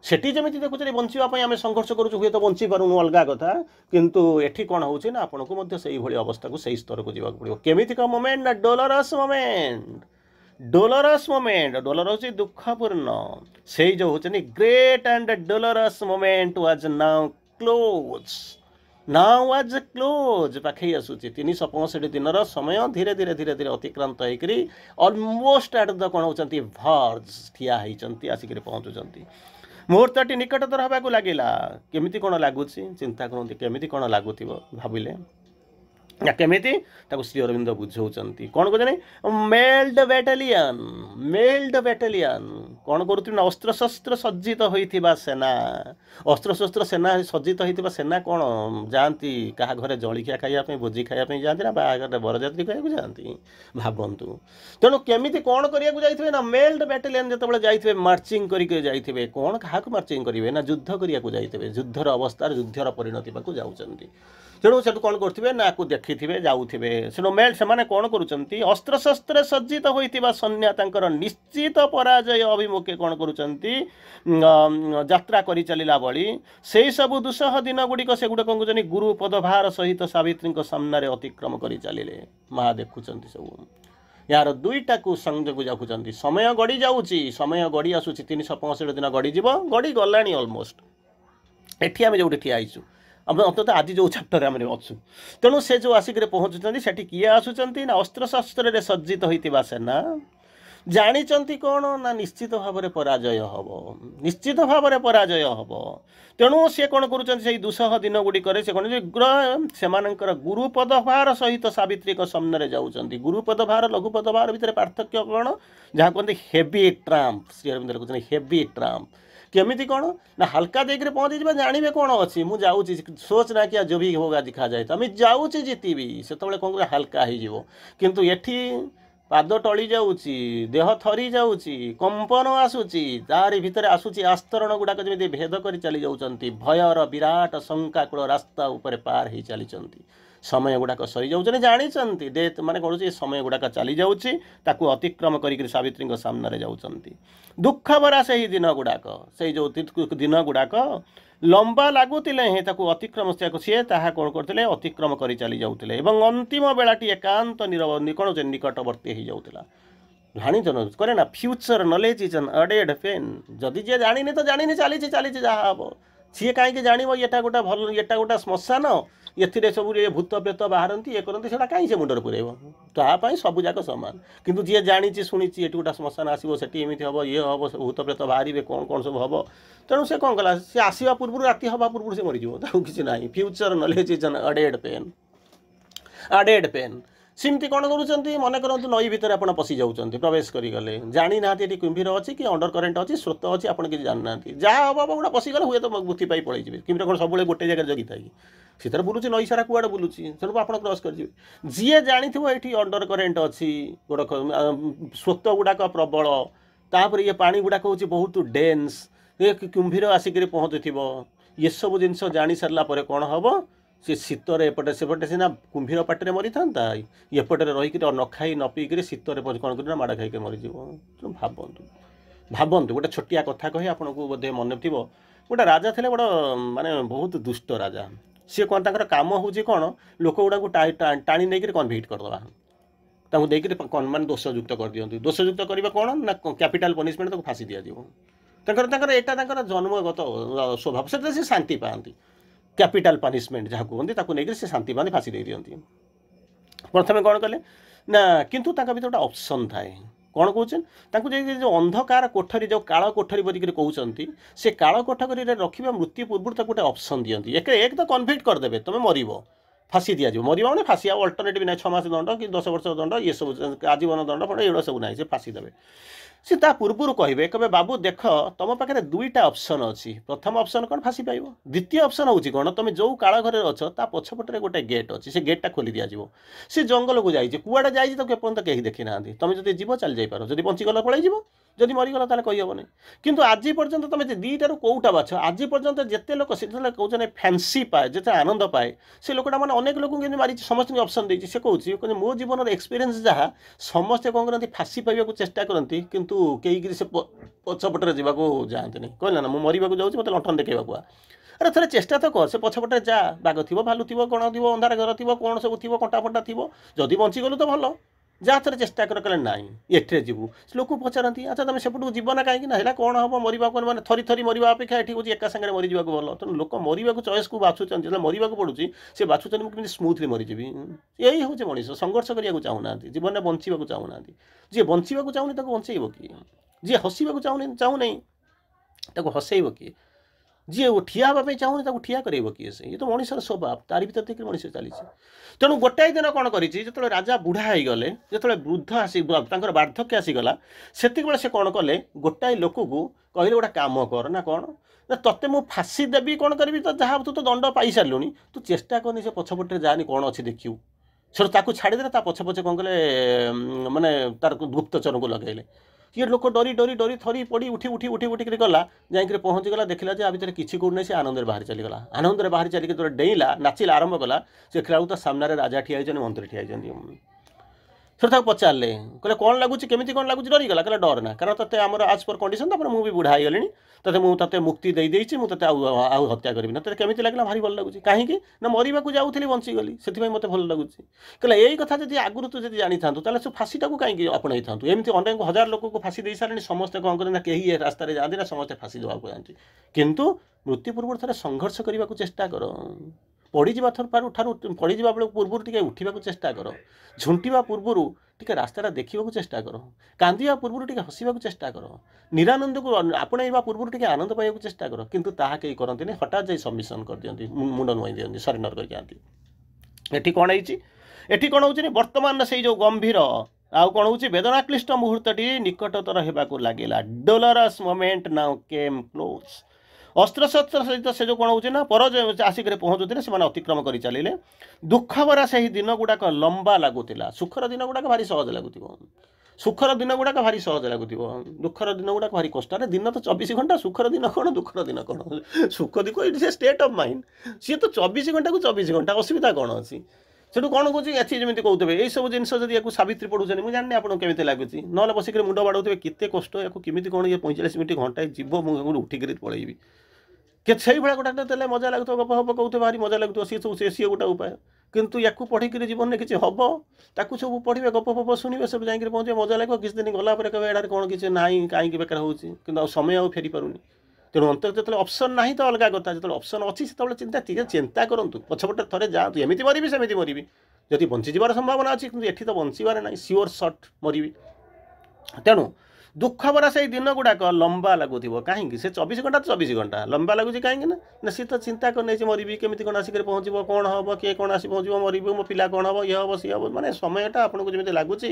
[SPEAKER 1] सेठी जमी देखुचे बंचापी आम संघर्ष करूँ हूँ तो बंची पारूँ अलग कथा किंतु एठी कौन हो आपन को से अवस्था को सही स्तर को जावाक पड़ो केमिति का मोमेंट ना डोलोरस मोमेंट डोलर हूँ दुखपूर्ण से जो होती great and dolorous moment was now close पाखे आसूची 365 दिन समय धीरे धीरे धीरे धीरे अतिक्रांत होकर ऑलमोस्ट एट द कौन होती वर्ज ठिया होती आसिक पहुँचुंट मुहूर्तटी निकटतर होगा लगिला केमिति कौन लगुच चिंता करते केमिति कौन लगुथ भाविले या केमिति श्री अरविंद बुझाऊँ कौन कहते मेल्ड बैटालियन कौन करुथिबे ना अस्त्रशस्त्र सज्जित होइथिबा सेना अस्त्रशस्त्र सेना सज्जित होइथिबा सेना कौन जाती क्या घरे जलिखिया खाइबा भोजी खाइबा जाती ना बाहाघर बरजात्री खाइबा जाती भावतु तेणु केमी कौन करने जाइए ना मेल्ड बैटालियन जो जाइए मार्चिंग करके जाइए कौन क्या मार्चिंग करेंगे ना युद्ध करने जाइए युद्धर अवस्था युद्धर परिणति पाक जाऊँगी तेणु से कौन करेंगे ना को देखी जाऊे से मेल से कौन करुँच अस्त्रशस्त्र सज्जित होता सैन्य तांकर निश्चित पराजय अभिमुखे कौन करुँच यात्रा कर चलला बड़ी से सब दुसह दिन गुड़िक से गुड़ कौन कहते गुरु पदभार सहित सावित्री सामने अतिक्रम कर चलिले माँ देखुं सब यार दुईटा को संयोग जाऊँच समय गड़ी जाऊँगी समय गड़ी आसूँ 365 दिन गड़ीज गड़ी गला अलमोस्ट एटी आम जो ठियाईचु अंततः आज जो चैप्टर आम अच्छु तेणु से जो आसिक पहुँचुं से किए आसुँच ना अस्त्रशस्त्र सज्जित होता सेना जानी कौन ना निश्चित भाव में पराजय हम निश्चित भाव में पराजय हम तेणु सी कौन कर दुसह दिन गुड़िक से कौन से गुरुपदभार सहित सावित्री सामने जाऊँच गुरुपदभार लघुपदभार भितर पार्थक्य कौन जहाँ कहते हेवी ट्राम्प श्री अरविंद कहते हेवी ट्राम्प केमिति कौन ना हल्का देकर पहुँची जाए जानवे कौन अच्छी मुझे जाऊँगी सोच ना कि जो भी होगा दिखा जाए तो आम जाऊँगी जीतबी से कौन हल्का हो किंतु एठी पाद टली जाऊँगी देह थरी जाऊँगी कंपन आसूची तारि भितर आसूची आस्तरण गुड़ाक जमी भेद कर चली जाऊँच भयर विराट शंकाकूल रास्ता उपर पार हो चली समय गुड़ाक सरी जाऊँ जानी डेथ माने कौन समय गुड़ाक चली जाऊँगी अतिक्रम कर सावित्री सामने जाऊँच दुख भरा से ही दिन गुड़ाक से जो दिन गुड़ाक लंबा लगुले हे अतिक्रम सी कौन करते अतिक्रम कर चली जाऊे अंतिम बेलाटी एकांत कौन निकटवर्ती हो जाऊला जानी करे ना future knowledge is an added pen जदि जी जानी तो जानी चली चली जहाँ हम सी कहीं जान ये गोटा भल एटा गोटा श्मशान ये सब भूत प्रेत बाहरती ये करती से कहीं से मुंडर पुरेब तापाई सब जाक सामान किंतु जी जानी शुणी ये गोटा श्मशान आसो से हम ये हम भूत प्रेत बाहर कौन कौन सब हम तेणु से कौन कला सी आसवा पूर्व राति हवा पूर्व से मरीज किसी ना future knowledge is an added pain सिमती कौन करुँच मन करूँ नई भितर आप पशि जाऊँ प्रवेश करगले जानी ना ये कुंभीर अच्छी कि अंडर करेन्ट अच्छी स्रोत अच्छी आप किसी जानना जहाँ हम गोटा पशिगले हुए तो बुद्धि पाई पड़े कुंभीर कौन सब गोटे जगह जगी था कि सी बुलूँ नई सारा कुआड़े बुलूँ तेणु आप क्रॉस कर जी जानी ये अंडर करेन्ट अच्छी गोट स्रोत गुड़ाक प्रबल तापर ये पानी गुड़ाक हूँ बहुत डेन्स ये कुंभीर आसिक पहुँचुव ये सब जिन जानी सारा कौन हम सी शीतर एपटे सेपटे सीना कुंभीर पाटे मरी था एपटे रहीकि न खाई न पीक शीतर कौन कर माड़ खाई मरीज भावतु भावतु गोटे छोटिया कथा कही आपको बोधे मन थी गोटे राजा थे गोटे माने बहुत दुष्ट राजा सी कौन तर कम हूँ कौन लोक गुड़ा टाणी नहीं कन्भिक्ट करदे देखिए मान दोषयुक्त कर दिखाँ दोषयुक्त करवा कौन ना कैपिटल पनिशमेंट फाँसी दिज्व यहाँ जन्मगत स्वभाव से शांति पाती कैपिटल पनिशमेंट जहाँ कहते नहीं से शांति पाती फाँसी दे दिखती प्रथम कौन कले ना किंतु भर गोटे ऑप्शन थाए कौन कौन जो अंधकार कोठरी जो काल कोठरी बोलिक कहते से काल कोठरी रखा मृत्यु पूर्व गोटे ऑप्शन दिखती एक तो कन्भिक्ट करदे तुम मर फाँसी दिज्व मर मैंने फाँसी अल्टरनेटिव ना 6 मास दंड कि 10 वर्ष दंड ये सब आजीवन दंड फंड ये सब ना से फाँसी देवे सी पूर्व कहे कहे बाबू देख तुम पाखे दुईटा ऑप्शन अच्छी प्रथम ऑप्शन कौन फाँसी पाइब द्वितीय ऑप्शन हूँ कौन तुम जो काल घर अच्छ ता पछपटे गोटे गेट अच्छी से गेटा खोली दिज्व सी जंगल को जाइए कुआड़े जाइए तो केपर्यंत कहीं देखी ना तुम जो जीव चली जापर जब बंचीगल पलैज जदि मरीगल ताले कहीहबनी किंतु आज पर्यंत तुम दुईटार कौटा बाछ आज पर्यंत जिते लोक से कहते फैंसी पाए जिते आनंद पाए से लोकटा मैंने अनेक लोक मारी समस्त ऑप्शन देती से कहूँ मो जीवन एक्सपीरियंस जहाँ समस्ते कौन करती फाँसी पाइबा चेष्टा करती किंतु कई से पछपटे जावाक जाते नहीं कहला ना मुझे मरवाक जाऊँ मतलब लंठन देखा अरे थे चेष्टा तो कर से पछपटे जा बाघ थी भालू थी कौन थी अंधार घर थी कौन सब थी कंटा फटा थी जदि बंचीगलु तो भल जहाँ थे चेष्टा कर कले ना एठे जीवु लोक पचारती अच्छा तुम सेपटू जीव ना कहीं ना कौन हम मरवा मैंने थरी थरी मरवा अपेक्षा ये हूँ एका सागर मरीजा भल तेणु लोक मरवा चॉइस को बाछुं मरवा पड़ुची से बाछुं मुझे स्मूथली मरीजी यही हूँ मनीष संघर्ष करने चाहूना जीवन में बंचा चाहूना जी बंचा चाहूनी बंचेब किए जी हसवाक चाहूनी हसैब किए जी ठिया हाँवाई चाहूनी ठिया कर किए से ये तो मनुष्यर स्वभाव तार भर देखिए मनुष्य चली तेणु गोटाए दिन कौन कर राजा बुढ़ा हो गले जो वृद्ध आसी बार्धक्य आसीगला से से कौन कले गोटाए लोक को कहले गोटे कम कर ना कौन ना तत्ते मु फाँसी देवी कौन करी तो जहाँ तू तो दंड पाई सारू तू चेष्टा करनी से पछपटे जानी कौन अच्छी देखू से ताकू छाड़ीदे पछे पछे कौन कले माने तार गुप्तचर को लगेले ये लोक डरी डरी डरी थरी पड़ी उठी उठी उठी उठी गला जाइए पहुँचीगला देखला जे आ भितर किसी कौन नहीं से आनंद बाहर चलीगला आनंद बाहर चलिक जो डेला नाचिला आरंभ कला से देखला तो सामने राजा ठिया मंत्री ठिया से पचारे कहले कौन लगुच केमी कौन लगुच डरीगला कहला डर ना कारण ते आम आज पर कंडीशन तापर मुझे बुढ़ा हो गली ते मुक्ति देदेची मुझे आउ हत्या करी ना ते केमी लगे भारी भल लगुच कहीं ना मरवा जाऊँगी बंचीगली से मत भल लगुच कहला यही कथा जब आगुरी तू जब जानी था तो फाँसीटा को कहीं अपनाई था एमती अनेक हजार लोक को फाँसी दे सारे समस्ते कौन करें कहीं रास्ता जाती ना समस्ते फाँसी देवाक जाती किंतु मृत्यु पूर्व थे संघर्ष करने को चेष्टा कर पड़ीजा ठार पड़ीजा बेल पूर्व टे उठा चेष्टा कर झुंटा पूर्वर टे रास्ता देखा चेष्टा कर कांदा पूर्व टे हसवा चेष्टा कर निरानंद को आपणा पूर्व टे आनंद पाइबा चेष्टा कर किंतु ताहा कहीं करते हठात जाए सबमिशन कर दिखती मुंड नुआई दिखती सरेंडर कर जाती एटी कौन एटी कौन हो बर्तमान से जो गंभीर आउ कौन हो वेदनाक्लिष्ट मुहूर्तटी निकटतर होगा लगे dolorous moment now came close अस्त्र शस्त्र सहित से जो कौन हो पर आसिक पहुँचुते से अतिक्रम कर चलिए दुख भरा से दिन गुड़ाक लंबा लगुला सुखर दिन गुड़ाक भारी सहज लगुत सुखर दिन गुड़ाक भारी सहज लगुत दुखर दिन गुड़ाक भारी कष्ट दिन तो 24 घंटा सुखर दिन कौन दुखर दिन कौन सुख दुख ये स्टेट ऑफ माइंड सी तो 24 घंटा को 24 घंटा असुविधा कौन अच्छी सेठू कौन कौन एथि जमी कहते ये सब जिन जब सावित्री पढ़ुचे मुझे जानी आपको केमी लगुच ना बसिक मुंड बाड़े केते कष्ट या केमी कौन ये 45 मिनट घंटा जीव मुझे उठिक पलैबी के से भाया गोटा तेल मजा लगुव गप हप कहते भारी मजा लगुव सी सब सी गोटा उपाय किंतु या पढ़िक जीवन में किसी हम ताकू सब पढ़े गप फप शुणे सब जाकर पहुँचे मजा लगे किसी दिन गला कहे एडार कौन किसी ना कहीं बेकार हो समय आ फेरी पारूनी तेणु अंतर जो ऑप्शन ना तो अलग कथा जो ऑप्शन अच्छी से चिंता चिंता करूँ पछपटे थे जातु एमती मरबी सेमती मरबी जदि बंचीजार संभावना अच्छी कि एठी तो बंचार ना सियोर सर्ट मरबी तेणु दुख भरा से दिन गुड़ाक लंबा लगुव कहीं से 24 घंटा तो 24 घंटा लंबा लगुच कहीं ना सी तो चिंता कर नहीं मरबी केमी कौन आसिक पहुँचब कौन हम किए कौन आसी पहुँचब मरबी मो पिला कौन हम ये हम सी हम मैंने समयटा आपको जमी लगुच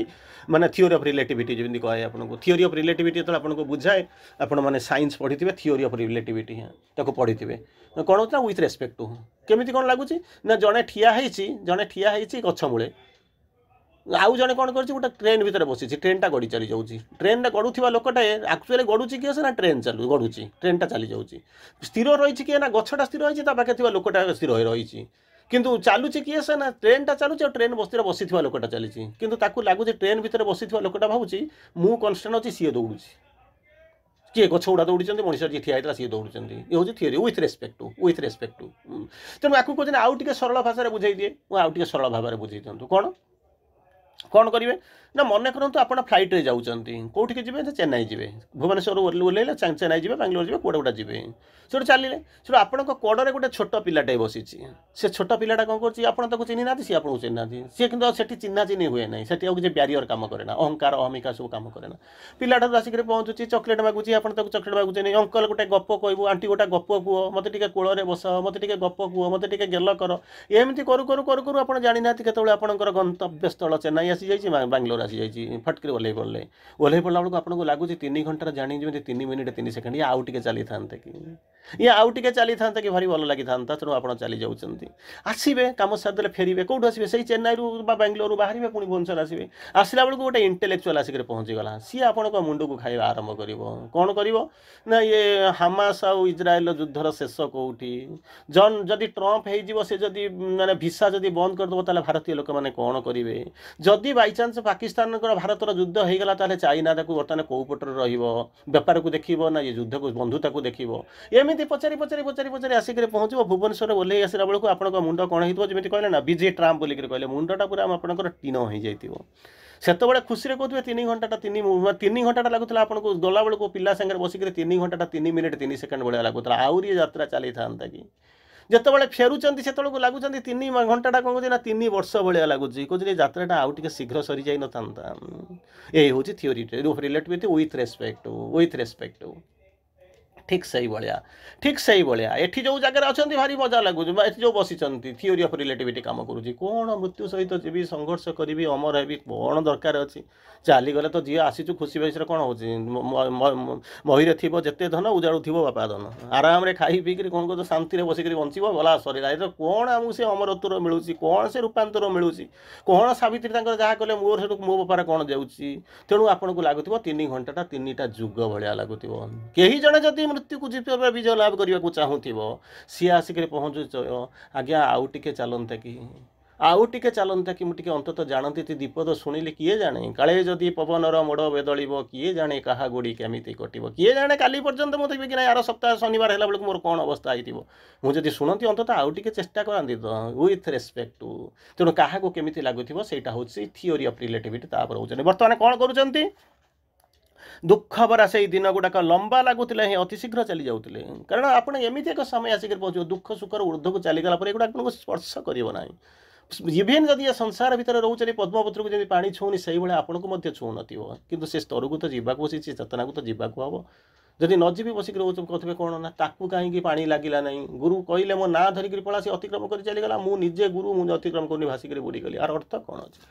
[SPEAKER 1] मैंने थियोरी ऑफ रिलेटिविटी जमी कहे आपको थियोरी ऑफ रिलेटिविटी जो आपको बुझाए आप मैंने साइंस पढ़ी थे थियोरी ऑफ रिलेटिविटी ताको पढ़ी थे कौन होता विथ रेस्पेक्ट टू केमी कौन लगुच ना जड़े ठिया गछ मूले आउ जड़े कौन कर गोटे ट्रेन भितर बसी ट्रेनटा गड़ी चली जाऊँगी ट्रेन गड़ुवा लोकटे एक्चुअली गड़ुची किए से ना ट्रेन चलू गड़ुची ट्रेनटा चली जाऊँगी स्थिर रही किए ना गछटा स्थिर रही पाखे लोकटा स्थिर रही किंतु चलुची किए से ना ट्रेनटा चलुची ट्रेन बसी लोकटा चली किंतु ताकू लगुच ट्रेन भितर बसी लोकटा भावुँ मु कन्स्टांट अच्छी सी दौड़ी किए गछ गुड़ा दौड़ी मनुष्य जी ठिया होता सी दौड़ी ये हूँ थियोरी विथ रेस्पेक्ट टू तेणु आपको कहते आउ टे सरल भाषा बुझाई दिए आउ टे सरल भाव में बुझे दिखाँ कौन कौन करेंगे ना मन करते आप फ्लाइट जाऊँगी कौटिक जी चेन्नई जी भुवनेश्वर ओह्लैले चेन्नई जी बांग्लोर जी कौटे गोटे जी से चलिए से आपण कड़े गोटे छोट पिलाटे बसी से छोट पिलाटा कौन कर चिन्ह ना सी आपको चिन्ह सी कि चिन्हा चिन्ह हुए ना से किसी ब्यारियर काम करे ना अहंकार अहमिका सब काम करे ना पिलाटा आसिक पहुँचुची चॉकलेट मागुच आप चॉकलेट मागुचे नहीं अंकल गोटे गप कहू आंटी गोटे गप कुह मत टे कोल बस मत टे गप कुह मत टे गेल कर एमती करू करू करू करू आप जानी ना केत आपंकर गंतव्य स्थल चेन्नई आसी जाइए बांग्लोर आसी जाइए फटक ओह्ल पड़े बेलू आपको लगुच 3 घंटार जानी जमी 3 मिनिट 3 सेकेंड ये आउ टे चली था कि ये आउ टे चली था कि भारी भल लगी था तेणु आप चली जाऊँगी आसवे कम सारिदे फेरबे कौट आसवे से चेन्नई बांग्लोर बाहर पुणी भुवनेश्वर आसवे आसला बेलू गोटे इंटेलेक्चुआल आसिक पहुँचीगला सी आपण मुंड को खाଇବା आरंभ कर कौन कर ना ये हामास आउ इज्राएल युद्धर शेष कौटी जदि ट्रम्प हो जदि माने भिसा जदि बंद करदेव ताले भारतीय लोक मैंने कौन करेंगे जदि बाई चान्स पाकिस्तान भारतर युद्ध होगा ताले चाइना बर्तमान कौ पटर रपार को देख ना ये युद्ध को बंधुता को देख एमती पचारि पचारि पचारि पचारि आसिक पहुँच भुवनेश्वर ओह्ल आसला बेलू आप मुंड कौन होजमी कहले ना विजय ट्राम्प बोलिक कहले मुंडा पूरा आपंकर टीन हो जाइए से खुशी कहते 3 घंटा 3 घंटा लगुला आपको गला बेलू पिला सागर बसिक 3 घंटा 3 मिनिट 3 सेकेंड भाया लगुला आउरी यात्रा चली था कि जिते फेरुंट से लगुच 3 घंटा कौन कहते 3 वर्ष भाया लगुच कहते यात्राटा आउ टे शीघ्र सरी जाई न था ये हूँ theory of relativity with respect ठीक से भाया एठी जो जगह अच्छा भारी मजा लगुच जो बसी थियोरी ऑफ रिलेटिविटी काम करुँच कौन मृत्यु सहित जीवी संघर्ष करी अमर हेबी कौन दरकार अच्छी चलीगले तो जी आसीचु खुशी बैसरे कौन हो महीरे थी जिते धन उजाड़ू थी बापा धन आराम रे खाई पीक कौन कह शांति बसिक बंचब गला सर कौन आमको से अमरत्वर मिलूँ कौन से रूपांतर मिलूँ कौन सावित्री जहाँ कले मोर से मो बेपार कौन जाऊँगी तेणु आपको लगुव 3 घंटा 3टा जुग भाया लगुव कहीं जड़े जदि मृत्यु को जीत विजय लाभ करने को चाहूब सी आसिक पहुँच आज्ञा आउ टे चलता कि आउ टे चलता कि मुझे अंतत जानती थी दीपद शुणिले किए जाने काले जदि पवनर मोड़ बेदल किए जाने क्या गोड़ी केमी कटो किए जाने काली पर्यंत मुझे कि यार सप्ताह शनिवार है बेलू मोर कौन अवस्था हो मुझे शुणती अंतत आउ टे चेष्टा करती तो विथ रेस्पेक्ट टू तेणु क्या केमी लगुव से हूँ थियोरी ऑफ रिलेटिविटी रोचे बर्तमान कौन करुँच दुख भरा से दिन गुड़ाक लंबा लगुले ही अति शीघ्र चली जाऊे कारण आपड़ एमती एक समय आसिक पहुँच दुख सुखर ऊर्ध्व को चलीगला एगुड़ा आपको स्पर्श करना इभेन जदि ये संसार भितर रोचे पद्मपत्र को जब पानी छूनी से भाई आपको छू न से स्तर को तो जावाक बसी चेतना को तो जावाक हम जदि नजीबी बसिक रोच कहे कौन ना ताकू कहीं पानी लगिला ना गुरु कहले मो ना धरिक पड़ा से अतिक्रम कर चलीगला मुझे गुरु मुझे अतिक्रम करनी भासिक बुड़ीगली यार अर्थ कौन अच्छे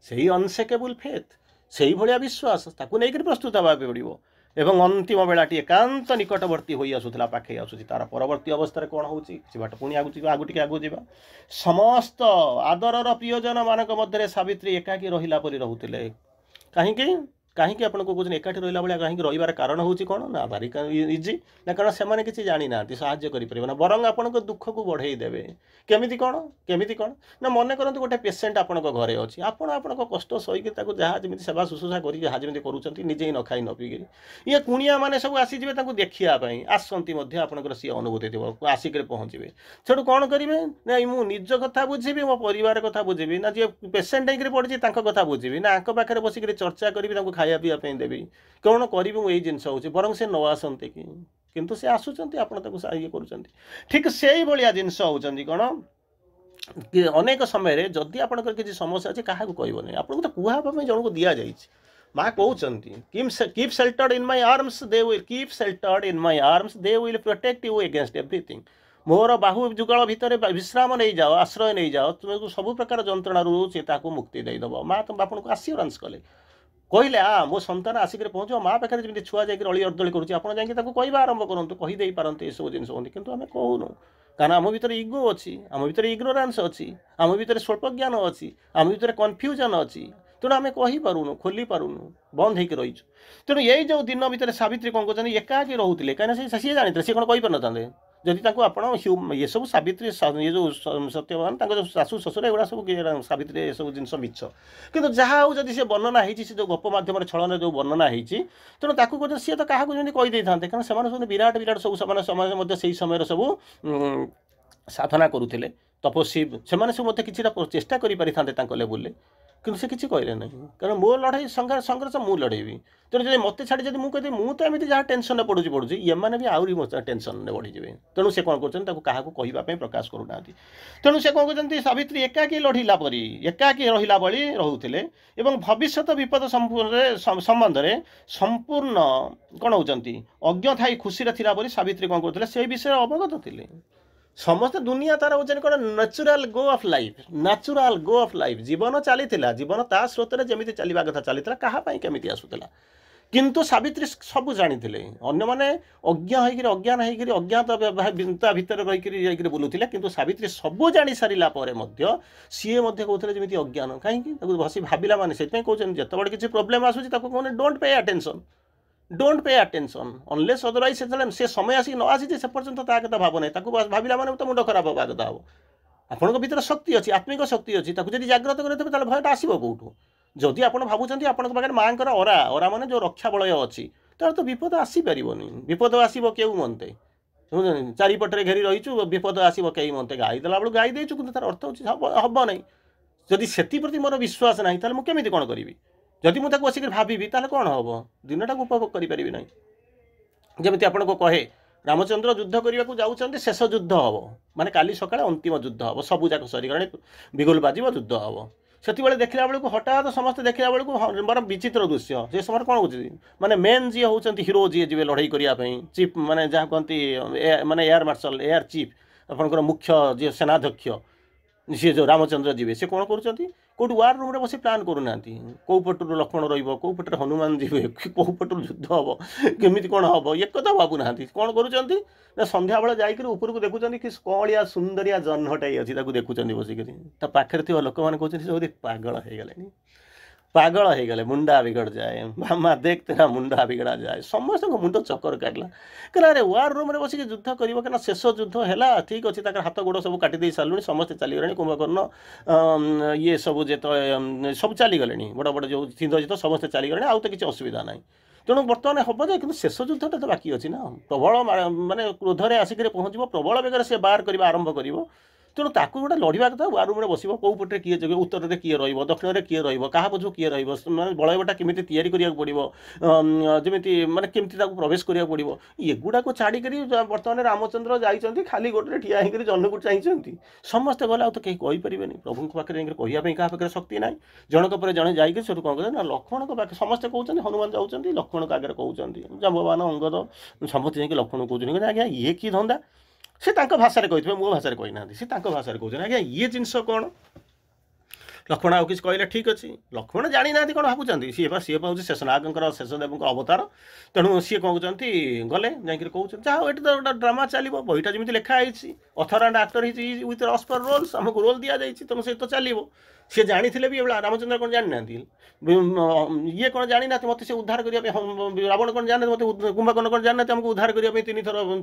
[SPEAKER 1] से अनसेकेबल फेथ से भाया विश्वास ताकू नहीं प्रस्तुत हाँ पड़ो एवं अंतिम बेलाटी एकांत निकटवर्ती हो आसूला पाखे आसूँ तार परवर्ती अवस्था कौन होट पुणी आगु टे आगु जा समस्त आदरर प्रियजन मानक मध्य सावित्री एकाकी रहिला परि रहुतिले कहीं कहीं आपको कौन एकाठी रहा भाया कहीं रही कारण हूँ कौन ना भारी इजी ना कारण से किसी जानी ना साहाय्य करें बरंग आपण दुख को बढ़े देवे केमी कौन ना मन करते गोटे पेसेंट आपण घरे अच्छी आपण कष्ट सहीकि जहाँ जमी सेवा शुश्रूषा कर जहाँ जमी करुँच निजे ही न खाई न पीक ये कुणिया मैंने सब आसीजे देखापी आसती आपंकर सी अनुभूति थी आसिक पहुँचे से कौन करेंगे ना मु निज कथा बुझी मो परिवार कथा बुझी ना जी पेसेंट होकर पड़ी कथा बुझी ना आंक पाखे बसिक चर्चा करी खाया पीवाई देवी कौन करी यही जिनस हो बरं से न आसते किंतु से आसुंच आप ये कर ठीक से भाया जिनस होती कौन अनेक समय जदि आपंकर किसी समस्या अच्छे क्या कहबनी आपको तो कहवाई जन को दि जाए माँ कहते keep sheltered in my arms they will keep sheltered in my arms they will protect you against everything मोर बाहु जुगल भितर विश्राम नहीं जाओ आश्रय नहीं जाओ तुम्हें सब प्रकार जंत्रणु से मुक्ति देदेव माँ तुम आपको आश्योरेंस कले कहले मो संतान आसिक पहुँच माँ पाखे जमी छुआ जाकि अली अर्दली करें आरंभ करूँ कहीदे पारते ये सब जिन कि आम कहूनु कारण आम भर इगो अच्छी आम भर इग्नोरान्स अच्छी आम भर स्वल्प ज्ञान अच्छी आम भर कन्फ्यूजन अच्छी तेणु आम कहीपरूनु खोली पारूनु बंद होकर रहीचु तेणु यही जो दिन भितर सावित्री कौन कहते एकाकी रोते कहीं सी जानते सी कौन कहीपर न जदि आप ये सब सावित्री ये जो सत्यवान शाशु शशुर एगुड़ा सब सावित्री ये सब जिन मिछ कि जहाँ हूँ जब सी वर्णना होती से जो गप मध्यम छलन जो वर्णना होती तेणु ताकू कहते सी तो क्या कहीदे था कारण से विराट विराट सब समय से समय सब साधना करुले तपस्वी से सब मत कि चेष्टा कर लेवल कि से किसी कहले ना कारण मो लड़ाई संघर्ष मु लड़ेबी तेणु जब मत छाड़ी जब मुझे मुझे एमती जहाँ टेंशन पड़ुची ये मैंने भी आहरी टेंशन बढ़ीजे तेणु से कौन कर क्या कहवाई प्रकाश करूना तेणु से कौन कहते सावित्री एकाकी लड़िला परी एकाकी रहिला भली रोते एवं भविष्यत विपद संबंध में संपूर्ण कौन होती अज्ञ थाई खुशी थिला परी सावित्री कौन करते से विषय अवगत थे समस्त दुनिया तार हूँ कौन नेचुराल गो ऑफ लाइफ जीवन चली जीवन ता स्रोत में जमी चलवा कथा चली क्या केमी आसूला किंतु सावित्री सब जानी अन्य मैंने अज्ञा होकर अज्ञान होकर अज्ञाता भितर रही बुलूला किंतु सावित्री सब जानी सारा सी कहते जमी अज्ञान कहीं बस भाविला माने से कहते जिते किसी प्रोब्लेम आसूँ कहने don't pay attention unless otherwise से समय आसिक न आसी से पर्यंत ता कथा भाव ना भाविला माने तो मुंड खराब हवा कथा हम आपंक भर शक्ति अच्छी आत्मिक शक्ति अच्छी जब जाग्रत करेंगे भयटा आसो कौटू जदि आप भावुं आपण पाखे माँ अरा मान जो रक्षा बलय अच्छी तार तो विपद आसपार विपद आसो क्यों मनते चारिपटे घेरी रहीचु विपद आसो कई मनते गाई देला बेलू गाई देचु कि तार अर्थ हम ना जदि से मोर विश्वास ना तो मुझे कौन करी जदि मुझे बसिक भावी ताल कौन हम दिनटा उपभोग करें ना जमी आपको कहे रामचंद्र युद्ध करने को जाऊँच शेष युद्ध हम माने काली सकाଳେ अंतिम युद्ध हम सबूक सरीगले बिगुल बाजिब युद्ध हम ସେତେବେଳେ ଦେଖିଲା ବେଳକୁ ହଠାତ୍ ସମସ୍ତେ ଦେଖିଲା ବେଳକୁ ବଡ଼ ବିଚିତ୍ର ଦୃଶ୍ୟ। ସେ ସମୟରେ କ'ଣ ହେଉଛି ମାନେ ମେନ୍ ଯିଏ ହେଉଛନ୍ତି ହିରୋ ଯିଏ ଯିବେ ଲଢ଼େଇ କରିବା ପାଇଁ ଚିଫ୍ ମାନେ ଯାହା କହନ୍ତି ମାନେ ଏୟାର ମାର୍ଶାଲ ଏୟାର ଚିଫ୍ ଆପଣଙ୍କର ମୁଖ୍ୟ ଯିଏ ସେନାଧ୍ୟକ୍ଷ ସିଏ ଯେଉଁ ରାମଚନ୍ଦ୍ର ଯିବେ ସେ କ'ଣ କରୁଛନ୍ତି କେଉଁଠି ୱାର୍ ରୁମ୍ରେ ବସି ପ୍ଲାନ୍ କରୁନାହାନ୍ତି କେଉଁ ପଟରୁ ଲକ୍ଷ୍ମଣ ରହିବ କେଉଁ ପଟରେ ହନୁମାନ ଯିବେ କେଉଁ ପଟରୁ ଯୁଦ୍ଧ ହେବ କେମିତି କ'ଣ ହେବ ଏକଥା ଭାବୁନାହାନ୍ତି। କ'ଣ କରୁଛନ୍ତି ନା ସନ୍ଧ୍ୟାବେଳେ ଯାଇକରି ଉପରକୁ ଦେଖୁଛନ୍ତି କି କଅଁଳିଆ ସୁନ୍ଦରିଆ ଜହ୍ନଟାଇ ଅଛି ତାକୁ ଦେଖୁଛନ୍ତି ବସିକରି। ତା ପାଖରେ ଥିବା ଲୋକମାନେ କହୁଛନ୍ତି ସେ ବୋଧେ ପାଗଳ ହେଇଗଲେଣି ପାଗଳ ହେଇଗଲେ ମୁଣ୍ଡା ବିଗड़ ଯାଏ ମାମା ଦେଖ ତେରା ମୁଣ୍ଡା ବିଗଡ଼ା ଯାଏ। ସମସ୍ତଙ୍କ ମୁଣ୍ଡ ଚକର କାଟିଲା କହିଲା ଆରେ ୱାର୍ ରୁମ୍ରେ ବସିକି ଯୁଦ୍ଧ କରିବ କାରଣ ଶେଷ ଯୁଦ୍ଧ ହେଲା ଠିକ୍ ଅଛି ତାଙ୍କର ହାତ ଗୋଡ଼ ସବୁ କାଟି ଦେଇ ସାରିଲୁଣି ସମସ୍ତେ ଚାଲିଗଲେଣି କୁମ୍ଭକର୍ଣ୍ଣ ଇଏ ସବୁ ଯେତେବେଳେ ସବୁ ଚାଲିଗଲେଣି ବଡ଼ ବଡ଼ ଯେଉଁ ଇନ୍ଦ୍ରଜିତ ସମସ୍ତେ ଚାଲିଗଲେଣି ଆଉ ତ କିଛି ଅସୁବିଧା ନାହିଁ। ତେଣୁ ବର୍ତ୍ତମାନ ହେବ ଯେ କିନ୍ତୁ ଶେଷ ଯୁଦ୍ଧଟା ତ ବାକି ଅଛି ନା ପ୍ରବଳ ମାନେ କ୍ରୋଧରେ ଆସିକରି ପହଞ୍ଚିବ ପ୍ରବଳ ବେଗରେ ସେ ବାହାର କରିବା ଆରମ୍ଭ କରିବ। ତେଣୁ ତାକୁ ଗୋଟେ ଲଢ଼ିବା କଥା ୱାର୍ ରୁମ୍ରେ ବସିବ କେଉଁ ପଟରେ କିଏ ଯିବେ ଉତ୍ତରରେ କିଏ ରହିବ ଦକ୍ଷିଣରେ କିଏ ରହିବ କାହା ପଛକୁ କିଏ ରହିବ ମାନେ ବଳୟଟା କେମିତି ତିଆରି କରିବାକୁ ପଡ଼ିବ ଯେମିତି ମାନେ କେମିତି ତାକୁ ପ୍ରବେଶ କରିବାକୁ ପଡ଼ିବ ଏଗୁଡ଼ାକୁ ଛାଡ଼ିକରି ବର୍ତ୍ତମାନ ରାମଚନ୍ଦ୍ର ଯାଇଛନ୍ତି ଖାଲି ଗୋଟରେ ଠିଆ ହେଇକରି ଜହ୍ନକୁ ଚାହିଁଛନ୍ତି। ସମସ୍ତେ ଗଲେ ଆଉ ତ କେହି କହିପାରିବେନି ପ୍ରଭୁଙ୍କ ପାଖରେ ଯାଇକରି କହିବା ପାଇଁ କାହା ପାଖରେ ଶକ୍ତି ନାହିଁ। ଜଣକ ପରେ ଜଣେ ଯାଇକି ସେଠୁ କ'ଣ କରୁଛନ୍ତି ନା ଲକ୍ଷ୍ମଣଙ୍କ ପାଖରେ ସମସ୍ତେ କହୁଛନ୍ତି ହନୁମାନ ଯାଉଛନ୍ତି ଲକ୍ଷ୍ମଣଙ୍କ ଆଗରେ କହୁଛନ୍ତି ଜାମ୍ବବାନ ଅଙ୍ଗଦ ସମସ୍ତେ ଯାଇକି ଲକ୍ଷ୍ମଣ କହୁଛନ୍ତି ଆଜ୍ଞା ଇଏ କି ଧନ୍ଦା ସେ ତାଙ୍କ ଭାଷାରେ କହିଥିବେ ମୋ ଭାଷାରେ କହିନାହାନ୍ତି ସେ ତାଙ୍କ ଭାଷାରେ କହୁଛନ୍ତି ଆଜ୍ଞା ଇଏ ଜିନିଷ କ'ଣ। ଲକ୍ଷ୍ମଣ ଆଉ କିଛି କହିଲେ ଠିକ୍ ଅଛି ଲକ୍ଷ୍ମଣ ଜାଣିନାହାନ୍ତି କ'ଣ ଭାବୁଛନ୍ତି ସିଏ ହେଉଛି ଶେଷନାଗଙ୍କର ଶେଷଦେବଙ୍କ ଅବତାର। ତେଣୁ ସିଏ କହୁଛନ୍ତି ଗଲେ ଯାଇକରି କହୁଛନ୍ତି ଯାହା ଏଠି ତ ଗୋଟେ ଡ୍ରାମା ଚାଲିବ ବହିଟା ଯେମିତି ଲେଖା ହେଇଛି ଅଥର ଆଣ୍ଡ ଆକ୍ଟର ହେଇଛି ୱିଥ୍ ଅସ୍ପର ରୋଲ୍ସ ଆମକୁ ରୋଲ୍ ଦିଆଯାଇଛି ତେଣୁ ସେ ତ ଚାଲିବ। ସିଏ ଜାଣିଥିଲେ ବି ଏଭଳିଆ ରାମଚନ୍ଦ୍ର କ'ଣ ଜାଣିନାହାନ୍ତି ଇଏ କ'ଣ ଜାଣିନାହାନ୍ତି ମୋତେ ସେ ଉଦ୍ଧାର କରିବା ପାଇଁ ରାବଣ କ'ଣ ଜାଣିନାହାନ୍ତି ମୋତେ କୁମ୍ଭକର୍ଣ୍ଣ କ'ଣ ଜାଣିନାହାନ୍ତି ଆମକୁ ଉଦ୍ଧାର କରିବା ପାଇଁ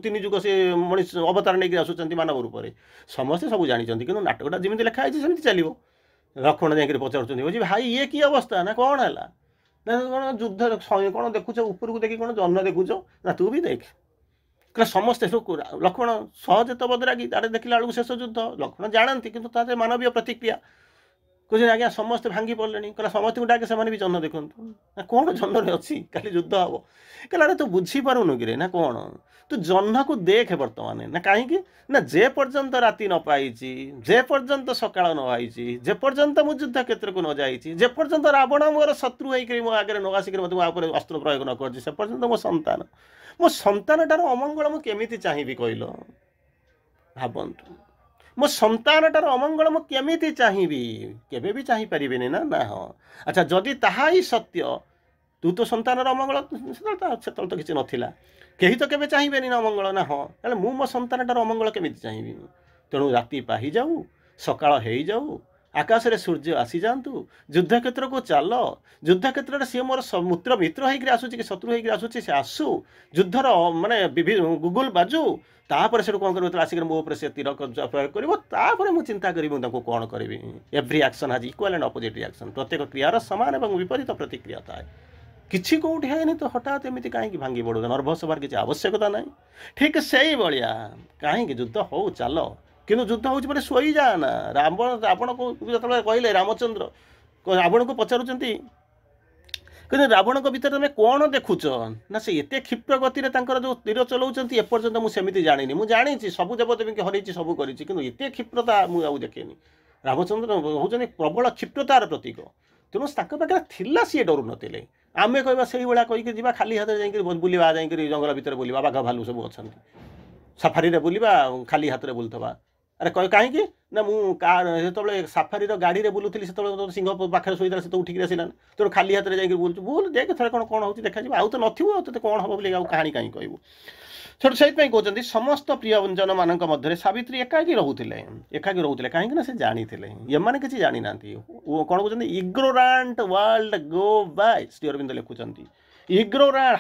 [SPEAKER 1] ତିନି ଯୁଗ ସେ ମଣିଷ ଅବତାର ନେଇକି ଆସୁଛନ୍ତି ମାନବ ରୂପରେ ସମସ୍ତେ ସବୁ ଜାଣିଛନ୍ତି କିନ୍ତୁ ନାଟକଟା ଯେମିତି ଲେଖା ହେଇଛି ସେମିତି ଚାଲିବ। ଲକ୍ଷ୍ମଣ ଯାଇକରି ପଚାରୁଛନ୍ତି କହୁଛି ଭାଇ ଇଏ କି ଅବସ୍ଥା ନା କ'ଣ ହେଲା ନା କ'ଣ ଯୁଦ୍ଧ କ'ଣ ଦେଖୁଛ ଉପରକୁ ଦେଖି କ'ଣ ଜହ୍ନ ଦେଖୁଛ ନା ତୁ ବି ଦେଖ କହିଲେ ସମସ୍ତେ ଲକ୍ଷ୍ମଣ ସହଜ ତ ବଦରାଗି ତାରେ ଦେଖିଲା ବେଳକୁ ଶେଷ ଯୁଦ୍ଧ ଲକ୍ଷ୍ମଣ ଜାଣନ୍ତି କିନ୍ତୁ ତାদের ମାନବୀୟ ପ୍ରତିକ୍ରିୟା କହୁଛନ୍ତି ଆଜ୍ଞା ସମସ୍ତେ ଭାଙ୍ଗି ପଡ଼ିଲେଣି କହିଲା ସମସ୍ତଙ୍କୁ ଡାକେ ସେମାନେ ବି ଜହ୍ନ ଦେଖନ୍ତୁ ନା କ'ଣ ଜହ୍ନରେ ଅଛି କାଲି ଯୁଦ୍ଧ ହେବ କହିଲା ଆରେ ତୁ ବୁଝିପାରୁନୁ କିରେ ନା କ'ଣ ତୁ ଜହ୍ନକୁ ଦେଖେ ବର୍ତ୍ତମାନ ନା କାହିଁକି ନା ଯେ ପର୍ଯ୍ୟନ୍ତ ରାତି ନ ପାଇଛି ଯେ ପର୍ଯ୍ୟନ୍ତ ସକାଳ ନ ହେଇଛି ଯେ ପର୍ଯ୍ୟନ୍ତ ମୁଁ ଯୁଦ୍ଧ କ୍ଷେତ୍ରକୁ ନ ଯାଇଛି ଯେ ପର୍ଯ୍ୟନ୍ତ ରାବଣ ମୋର ଶତ୍ରୁ ହେଇକରି ମୋ ଆଗରେ ନ ଆସିକରି ମୋତେ ମୋ ଉପରେ ଅସ୍ତ୍ର ପ୍ରୟୋଗ ନ କରିଛି ସେ ପର୍ଯ୍ୟନ୍ତ ମୋ ସନ୍ତାନଟାର ଅମଙ୍ଗଳ ମୁଁ କେମିତି ଚାହିଁବି କହିଲ ଭାବନ୍ତୁ ମୋ ସନ୍ତାନଟାର ଅମଙ୍ଗଳ ମୁଁ କେମିତି ଚାହିଁବି କେବେ ବି ଚାହିଁପାରିବିନି ନା ନା ହଁ ଆଚ୍ଛା ଯଦି ତାହା ହିଁ ସତ୍ୟ ତୁ ତ ସନ୍ତାନର ଅମଙ୍ଗଳ ସେତେବେଳେ ତ କିଛି ନଥିଲା କେହି ତ କେବେ ଚାହିଁବେନି ନା ଅମଙ୍ଗଳ ନା ହଁ ତାହେଲେ ମୁଁ ମୋ ସନ୍ତାନଟାର ଅମଙ୍ଗଳ କେମିତି ଚାହିଁବି। ତେଣୁ ରାତି ପାହିଯାଉ ସକାଳ ହେଇଯାଉ ଆକାଶରେ ସୂର୍ଯ୍ୟ ଆସିଯାଆନ୍ତୁ ଯୁଦ୍ଧକ୍ଷେତ୍ରକୁ ଚାଲ ଯୁଦ୍ଧକ୍ଷେତ୍ରରେ ସିଏ ମୋର ମିତ୍ର ହେଇକରି ଆସୁଛି କି ଶତ୍ରୁ ହେଇକରି ଆସୁଛି ସେ ଆସୁ ଯୁଦ୍ଧର ମାନେ ଗୁଗୁଲ ବାଜୁ ତାପରେ ସେଠୁ କ'ଣ କରିବ ଆସିକରି ମୋ ଉପରେ ସେ ତୀର ପ୍ରୟୋଗ କରିବ ତାପରେ ମୁଁ ଚିନ୍ତା କରିବି ମୁଁ ତାଙ୍କୁ କ'ଣ କରିବି। Every action has equal and opposite reaction ପ୍ରତ୍ୟେକ କ୍ରିୟାର ସମାନ ଏବଂ ବିପରୀତ ପ୍ରତିକ୍ରିୟା ଥାଏ କିଛି କେଉଁଠି ହେଇନି ତ ହଠାତ୍ ଏମିତି କାହିଁକି ଭାଙ୍ଗି ପଡ଼ୁଛ ନର୍ଭସ୍ ହେବାର କିଛି ଆବଶ୍ୟକତା ନାହିଁ। ଠିକ୍ ସେଇଭଳିଆ କାହିଁକି ଯୁଦ୍ଧ ହଉ ଚାଲ କିନ୍ତୁ ଯୁଦ୍ଧ ହେଉଛି ମାନେ ଶୋଇଯା ନା ରାବଣକୁ ଯେତେବେଳେ କହିଲେ ରାମଚନ୍ଦ୍ର ରାବଣକୁ ପଚାରୁଛନ୍ତି କିନ୍ତୁ ରାବଣଙ୍କ ଭିତରେ ତମେ କ'ଣ ଦେଖୁଛ ନା ସେ ଏତେ କ୍ଷିପ୍ର ଗତିରେ ତାଙ୍କର ଯେଉଁ ତୀର ଚଲାଉଛନ୍ତି ଏପର୍ଯ୍ୟନ୍ତ ମୁଁ ସେମିତି ଜାଣିନି ମୁଁ ଜାଣିଛି ସବୁ ଦେବଦେବୀଙ୍କୁ ହରେଇଛି ସବୁ କରିଛି କିନ୍ତୁ ଏତେ କ୍ଷିପ୍ରତା ମୁଁ ଆଉ ଦେଖେନି। ରାମଚନ୍ଦ୍ର ହେଉଛନ୍ତି ପ୍ରବଳ କ୍ଷିପ୍ରତାର ପ୍ରତୀକ ତେଣୁ ତାଙ୍କ ପାଖରେ ଥିଲା ସିଏ ଡରୁ ନଥିଲେ। ଆମେ କହିବା ସେଇଭଳିଆ କହିକି ଯିବା ଖାଲି ହାତରେ ଯାଇକରି ବୁଲିବା ଯାଇକରି ଜଙ୍ଗଲ ଭିତରେ ବୁଲିବା ବାଘ ଭାଲୁ ସବୁ ଅଛନ୍ତି ସାଫାରିରେ ବୁଲିବା ଖାଲି ହାତରେ ବୁଲୁଥିବା ଆରେ କାହିଁକି ନା ମୁଁ ଯେତେବେଳେ ସାଫାରିର ଗାଡ଼ିରେ ବୁଲୁଥିଲି ସେତେବେଳେ ସିଂହ ପାଖରେ ଶୋଇଥିଲା ସେ ତ ଉଠିକି ଆସିଲାନି ତେଣୁ ଖାଲି ହାତରେ ଯାଇକି ବୁଲୁଛୁ ବୁଲ ଦେଖ ଥରେ କ'ଣ ହେଉଛି ଦେଖାଯିବ ଆଉ ତ ନଥିବ ଆଉ ତୋତେ କ'ଣ ହେବ ବୋଲି ଆଉ କାହାଣୀ କାହିଁ କହିବୁ। ସେଠୁ ସେଇଥିପାଇଁ କହୁଛନ୍ତି ସମସ୍ତ ପ୍ରିୟଜନମାନଙ୍କ ମଧ୍ୟରେ ସାବିତ୍ରୀ ଏକାକି ରହୁଥିଲେ କାହିଁକି ନା ସେ ଜାଣିଥିଲେ ଏମାନେ କିଛି ଜାଣିନାହାନ୍ତି କ'ଣ କହୁଛନ୍ତି ଇଗ୍ନୋରାଣ୍ଟ ୱାର୍ଲଡ ଗୋ ବାଏ ଶ୍ରୀ ଅରବିନ୍ଦ ଲେଖୁଛନ୍ତି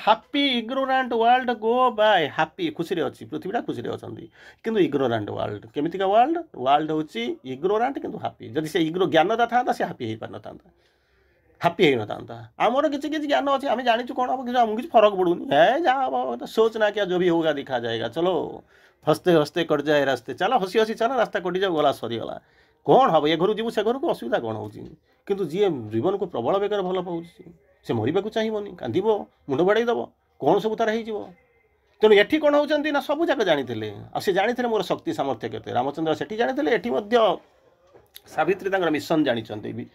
[SPEAKER 1] ହାପି ଇଗ୍ନୋରାଣ୍ଟ ୱାର୍ଲଡ ଗୋ ବାଏ ହାପି ଖୁସିରେ ଅଛି ପୃଥିବୀଟା ଖୁସିରେ ଅଛନ୍ତି କିନ୍ତୁ ଇଗ୍ନୋରାଣ୍ଟ ୱାର୍ଲଡ କେମିତିକା ୱାର୍ଲଡ ହେଉଛି ଇଗ୍ନୋରାଣ୍ଟ କିନ୍ତୁ ହାପି ଯଦି ସେ ଜ୍ଞାନଟା ଥାନ୍ତା ସେ ହାପି ହେଇପାରିନଥାନ୍ତା ହାପି ହେଇନଥାନ୍ତା। ଆମର କିଛି କିଛି ଜ୍ଞାନ ଅଛି ଆମେ ଜାଣିଛୁ କ'ଣ ହେବ କିନ୍ତୁ ଆମକୁ କିଛି ଫରକ ପଡ଼ୁନି ଯାହା ହେବ ସୋଚ ନା କିଆ जो भी होगा दिखा जाएगा चलो हंसते हंसते कट जाए रास्ते ଚାଲ ହସି ହସି ଚାଲ ରାସ୍ତା କଟିଯାଉ ଗଲା ସରିଗଲା କ'ଣ ହେବ ଏ ଘରୁ ଯିବୁ ସେ ଘରକୁ ଅସୁବିଧା କ'ଣ ହେଉଛି କିନ୍ତୁ ଯିଏ ଜୀବନକୁ ପ୍ରବଳ ବେଗରେ ଭଲ ପାଉଛି ସେ ମରିବାକୁ ଚାହିଁବନି କାନ୍ଦିବ ମୁଣ୍ଡ ବାଡ଼େଇ ଦେବ କ'ଣ ସବୁ ତାର ହେଇଯିବ। ତେଣୁ ଏଠି କ'ଣ ହେଉଛନ୍ତି ନା ସବୁ ଯାକ ଜାଣିଥିଲେ ଆଉ ସେ ଜାଣିଥିଲେ ମୋର ଶକ୍ତି ସାମର୍ଥ୍ୟ କେତେ ରାମଚନ୍ଦ୍ର ସେଠି ଜାଣିଥିଲେ ଏଠି ମଧ୍ୟ सावित्री तांकर मिशन जानिचंती भी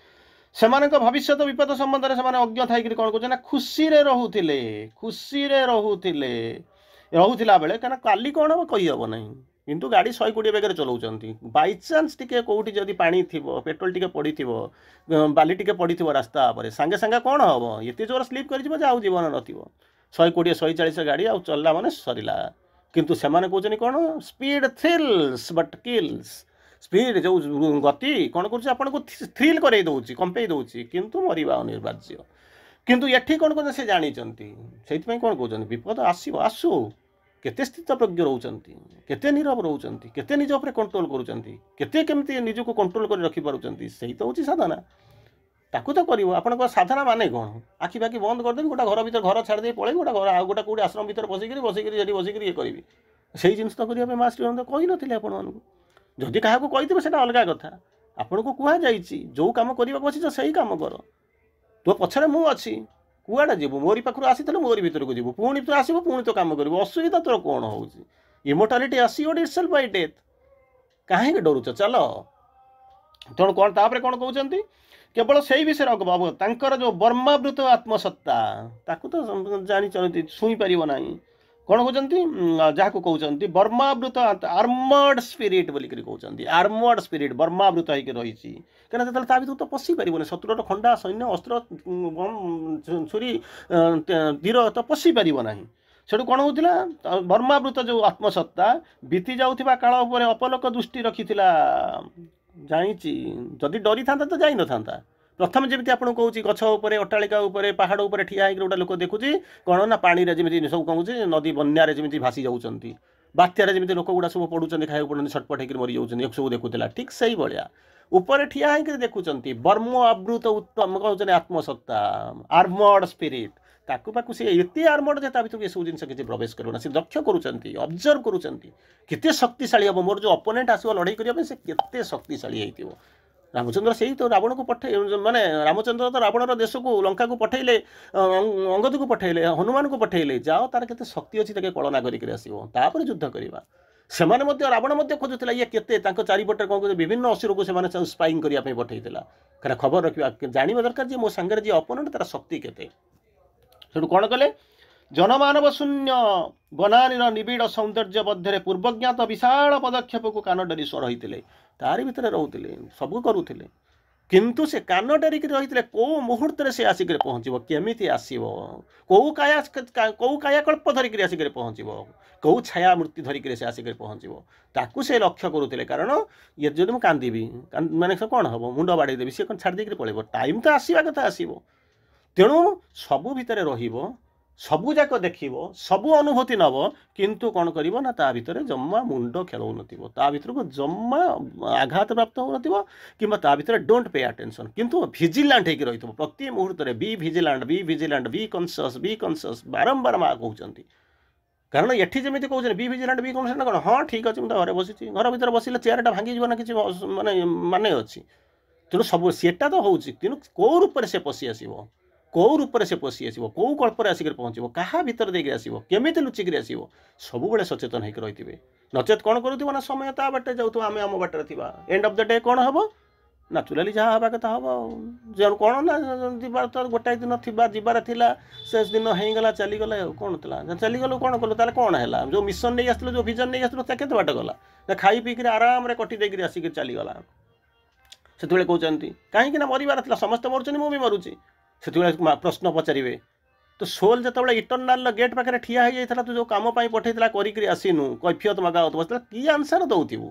[SPEAKER 1] सेमानक भविष्यत विपद संबंध में सेमाने अज्ञ थाइकरी कोन कहउछ ना खुशी रे रहुथिला बेले कना काली कोन हो कहि हबो नहीं किंतु गाड़ी 120 बेगर चलाउचंती बाय चांस टिके कोउठी जदी पानी थिबो पेट्रोल टिके पड़ी थिबो बाली टिके पड़ी थिबो रास्ता पर संगे संगे कोन हबो एते जोर स्लिप करि जिवो जाउ जीवन नथिबो 120 140 गाड़ी आ चलला माने सरिला किंतु सेमाने कहउछनी कोन speed thrills but kills speed जो गति कौन कर आपन को थ्रिल करे दउची कंपे दउची किंतु मरिबा अनिवार्य किंतु एठी कौन कर से जानिचंती सेति पई कौन कहउछन विपद आसीबो आसु केते स्थित प्रज्ञ रहउचंती केते नीरव रहउचंती केते निज ऊपर कंट्रोल करूचंती केते केमती निज को कंट्रोल कर रखि पारुचंती सेही तो होची साधना ताकू तो करिवो आपन को साधना माने कोन आखि बाकी बंद कर देबी गोटा घर भीतर घर छाड़ दे पळे गोटा घर आ गोटा कोडी आश्रम भीतर बसिकरी जेडी बसिकरी ये करबी सेही जिंस तो करिया पे मास्टर हम तो कहि नथिले आपन मानकू जदि क्या कही से अलग कथा आपन को कहुई जो कम करने बस से कम कर तो पछरे मु अच्छी कुआड़े जीवु मोरी पाखु आसी मोरी भीतर को जीवु पुणी तो आसो पुणी तो कम कर असुविधा तोर कौन हो इमोर्टालिटी आसीओड इटसेल्फ बाय डेथ कहीं डरुच चल तेणु कौन तापर कौन कहते केवल से विषय तांकर जो बर्मावृत आत्मसत्ता ताकू तो जानी छुई पार ना कौन कहते जहाँ को कहते बर्मावृत आर्मर्ड स्पिरिट बोलिक कहते आर्मर्ड स्पिरिट बर्मावृत होकर रही कहीं ता भर तो पशि पार शत्रुर खंडा सैन्य अस्त्र छुरी तीर तो पशि पार ना से कौन होता बर्मावृत जो आत्मसत्ता बीती जाऊा काल उपर अपलोक दृष्टि रखी जानी जदि डरी था तो जाई न था प्रथम जमी आपको कहूँ गछ उपर अट्टालिका उपर पहाड़ उपर ठिया होकर गोटे लोक देखुची कौन ना पानी जमी सब कहूँ नदी बन्यारे जमी भासी जाऊँच बात्यार जमी लोक गुड़ा सब पड़ुंट खाया पड़े छटपट होकर मरी जाऊँ सब देखुला ठीक से भाया ऊपर ठिया होकर देखुंट बर्म आवृत उत्तम कहते आत्मसत्ता आर्मर्ड स्पिरिट ताकू पाकू सी एत आर्मर्ड जे भर सब जिन किसी प्रवेश कर लक्ष्य करुँच ऑब्जर्व करुँच शक्तिशाली हम मोर जो अपोनेंट आसो लड़ाई करने से केते शक्तिशाली हो रामचंद्र से ही तो रावण को पठे माने रामचंद्र तो रावणर देश को लंका को पठेले अंगद को पठेले हनुमान को पठेले जाओ तार केते शक्ति अच्छी ताके कलना करिक आसो तापर युद्ध करवा सेमाने मध्य रावण मध्य खोजुला ये केते तांको चारिपटे कौन विभिन्न असुर को सेमाने स्पाइंग करने पठेला कारण खबर रखा जानवा दरकार जे मो सांगे जी अपोनेंट तार शक्ति केते से कौन कले जनमानव शून्य बनानी निबिड़ सौंदर्य मध्य पूर्वज्ञात विशाल पदक्षेप को कान डरी स्वर होते तारी भितर रोते सब करुले किंतु से कान डरिक रही कौ मुहूर्त से आसिक पहुँचब केमी आसो कौ कायाकल्प धरिक आसिक पहुँचब कौ छाया मूर्ति धरिक से आसिक पहुँचब ताकू से लक्ष्य करुले कारण ये जो मुझे कांदी माने कौन हम मुंड बाड़ेदेवी सी छाड़ देकर पड़े टाइम तो आसवा कथा आसो तेणु सबू भितर रहिबो सबू जाक देखिबो सबू अनुभूति नब किंतु कौन करिवो ना ता भितर जम्मा मुंड खेलौ नथिबो ता भितर को जम्मा आघात प्राप्त हो नथिबो किंबा ता भितर डोंट पे अटेंशन किंतु विजिलेंट हेकि रहितबो प्रति मुहूर्त रे बी विजिलेंट बी कॉन्शियस बारंबार मा कहउचंती कारण एठी जेमिति कहउछन बी विजिलेंट बी कॉन्शियस कोन हां ठीक अछि म घरे बसिछि घर भितर बसिले चेयरटा भांगी जीव ना किछि माने अछि तेणु सब सेटा तो होउछि तेणु को रूप से पशि आसीबो कौ रूप से पशि आसो कौ कल्प आसिक पहुँचो क्या भितर देकर आसो केमी लुचिक आसो सब सचेतन होकर रही नचेत कौन करूँ ना समय ता बाटे जाऊँ आम आम बाटर थी एंड ऑफ द डे कौन हम नाचुराली जहाँ हवा कथा हम जो कौन ना जीवार तो गोटाए दिन जीवार थिला से दिन होगला चलीगला कौन था चलीगलु कौन कलु ताले कौन है जो मिशन नहीं आसलु जो विजन नहीं आसलु केते बाट गला ना खाई पीक आराम रे कटी देकर आसिक चलीगला से कहते कहीं मरबार था समस्त मरुँच मुझे मरुची से प्रश्न पचारे तो सोल जो इटरनाल गेट पाखे ठिया हो जाता तू जो कम पठेला करसीनु कैफियत मगा कि आंसर दौथु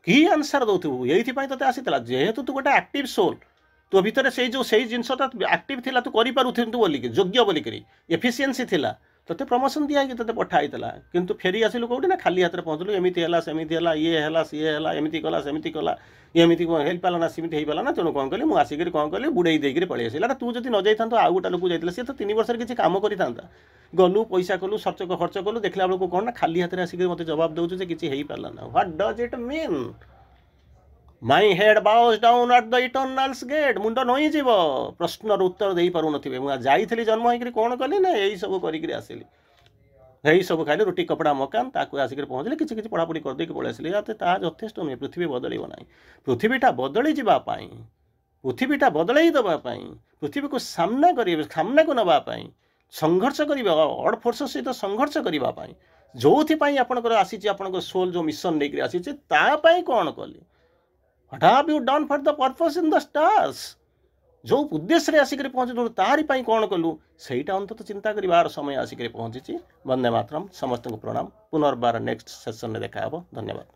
[SPEAKER 1] कि आंसर दौथु ये ते आसीला जेहेतु तू गोटे एक्टिव सोल तो भितर से जो सही जिनसटा एक्टिव थिला तू करूँ बोलिक योग्य बोलिक एफिशिएंसी थिला तोते प्रमोशन दिया ते पठाई किंतु फेरी आसिलु कौटी ना खाली हाथ में पहुँचलु एमती है सेमती है ये है सी है एमती कला सेमती कला एमती हेल्प पाला ना सेमती हो पाला ना तेणु कौन कली मुझे आसिक कौन कली बुड़े देकर पलि आसा तू जब न जाता तो आउ गोटा लोक जाता सी तो 3 वर्ष किसी कम करता गलु पैसा कलु खर्च कलु देखला बेलू कौन ना खाली हाथ में आसिक मत जवाब दूसरे किसी हो पाला ना what does it mean my head bows down at the eternal's gate मुंड नई जीव प्रश्नर उत्तर दे पार नी मुझे जाइली जन्म होकर कौन कली ना यही सब कर आसिली यही सब खाइले रुटी कपड़ा मकान ताकू आसिक पहुँचले किसी पढ़ापढ़ी करदेक पलि आसिले यथेष्ट नुहे पृथ्वी बदल ना पृथ्वीटा बदली जावाई पृथ्वीटा बदल देवाई पृथ्वी को सामना को नापी संघर्ष करवा अड फोर्स सहित संघर्ष करने जो आपंकर आसी आप सोल जो मिशन नहीं आसी कौन कले what have you done for the purpose in the stars जो उद्देश्य आसिक पहुँचलु तारिपाई कौन कलु सहीटा अंत चिंता करार समय आसिक पहुँची। वंदे मातरम समस्त को प्रणाम पुनर्बार नेक्स्ट सेशन में देखा। धन्यवाद।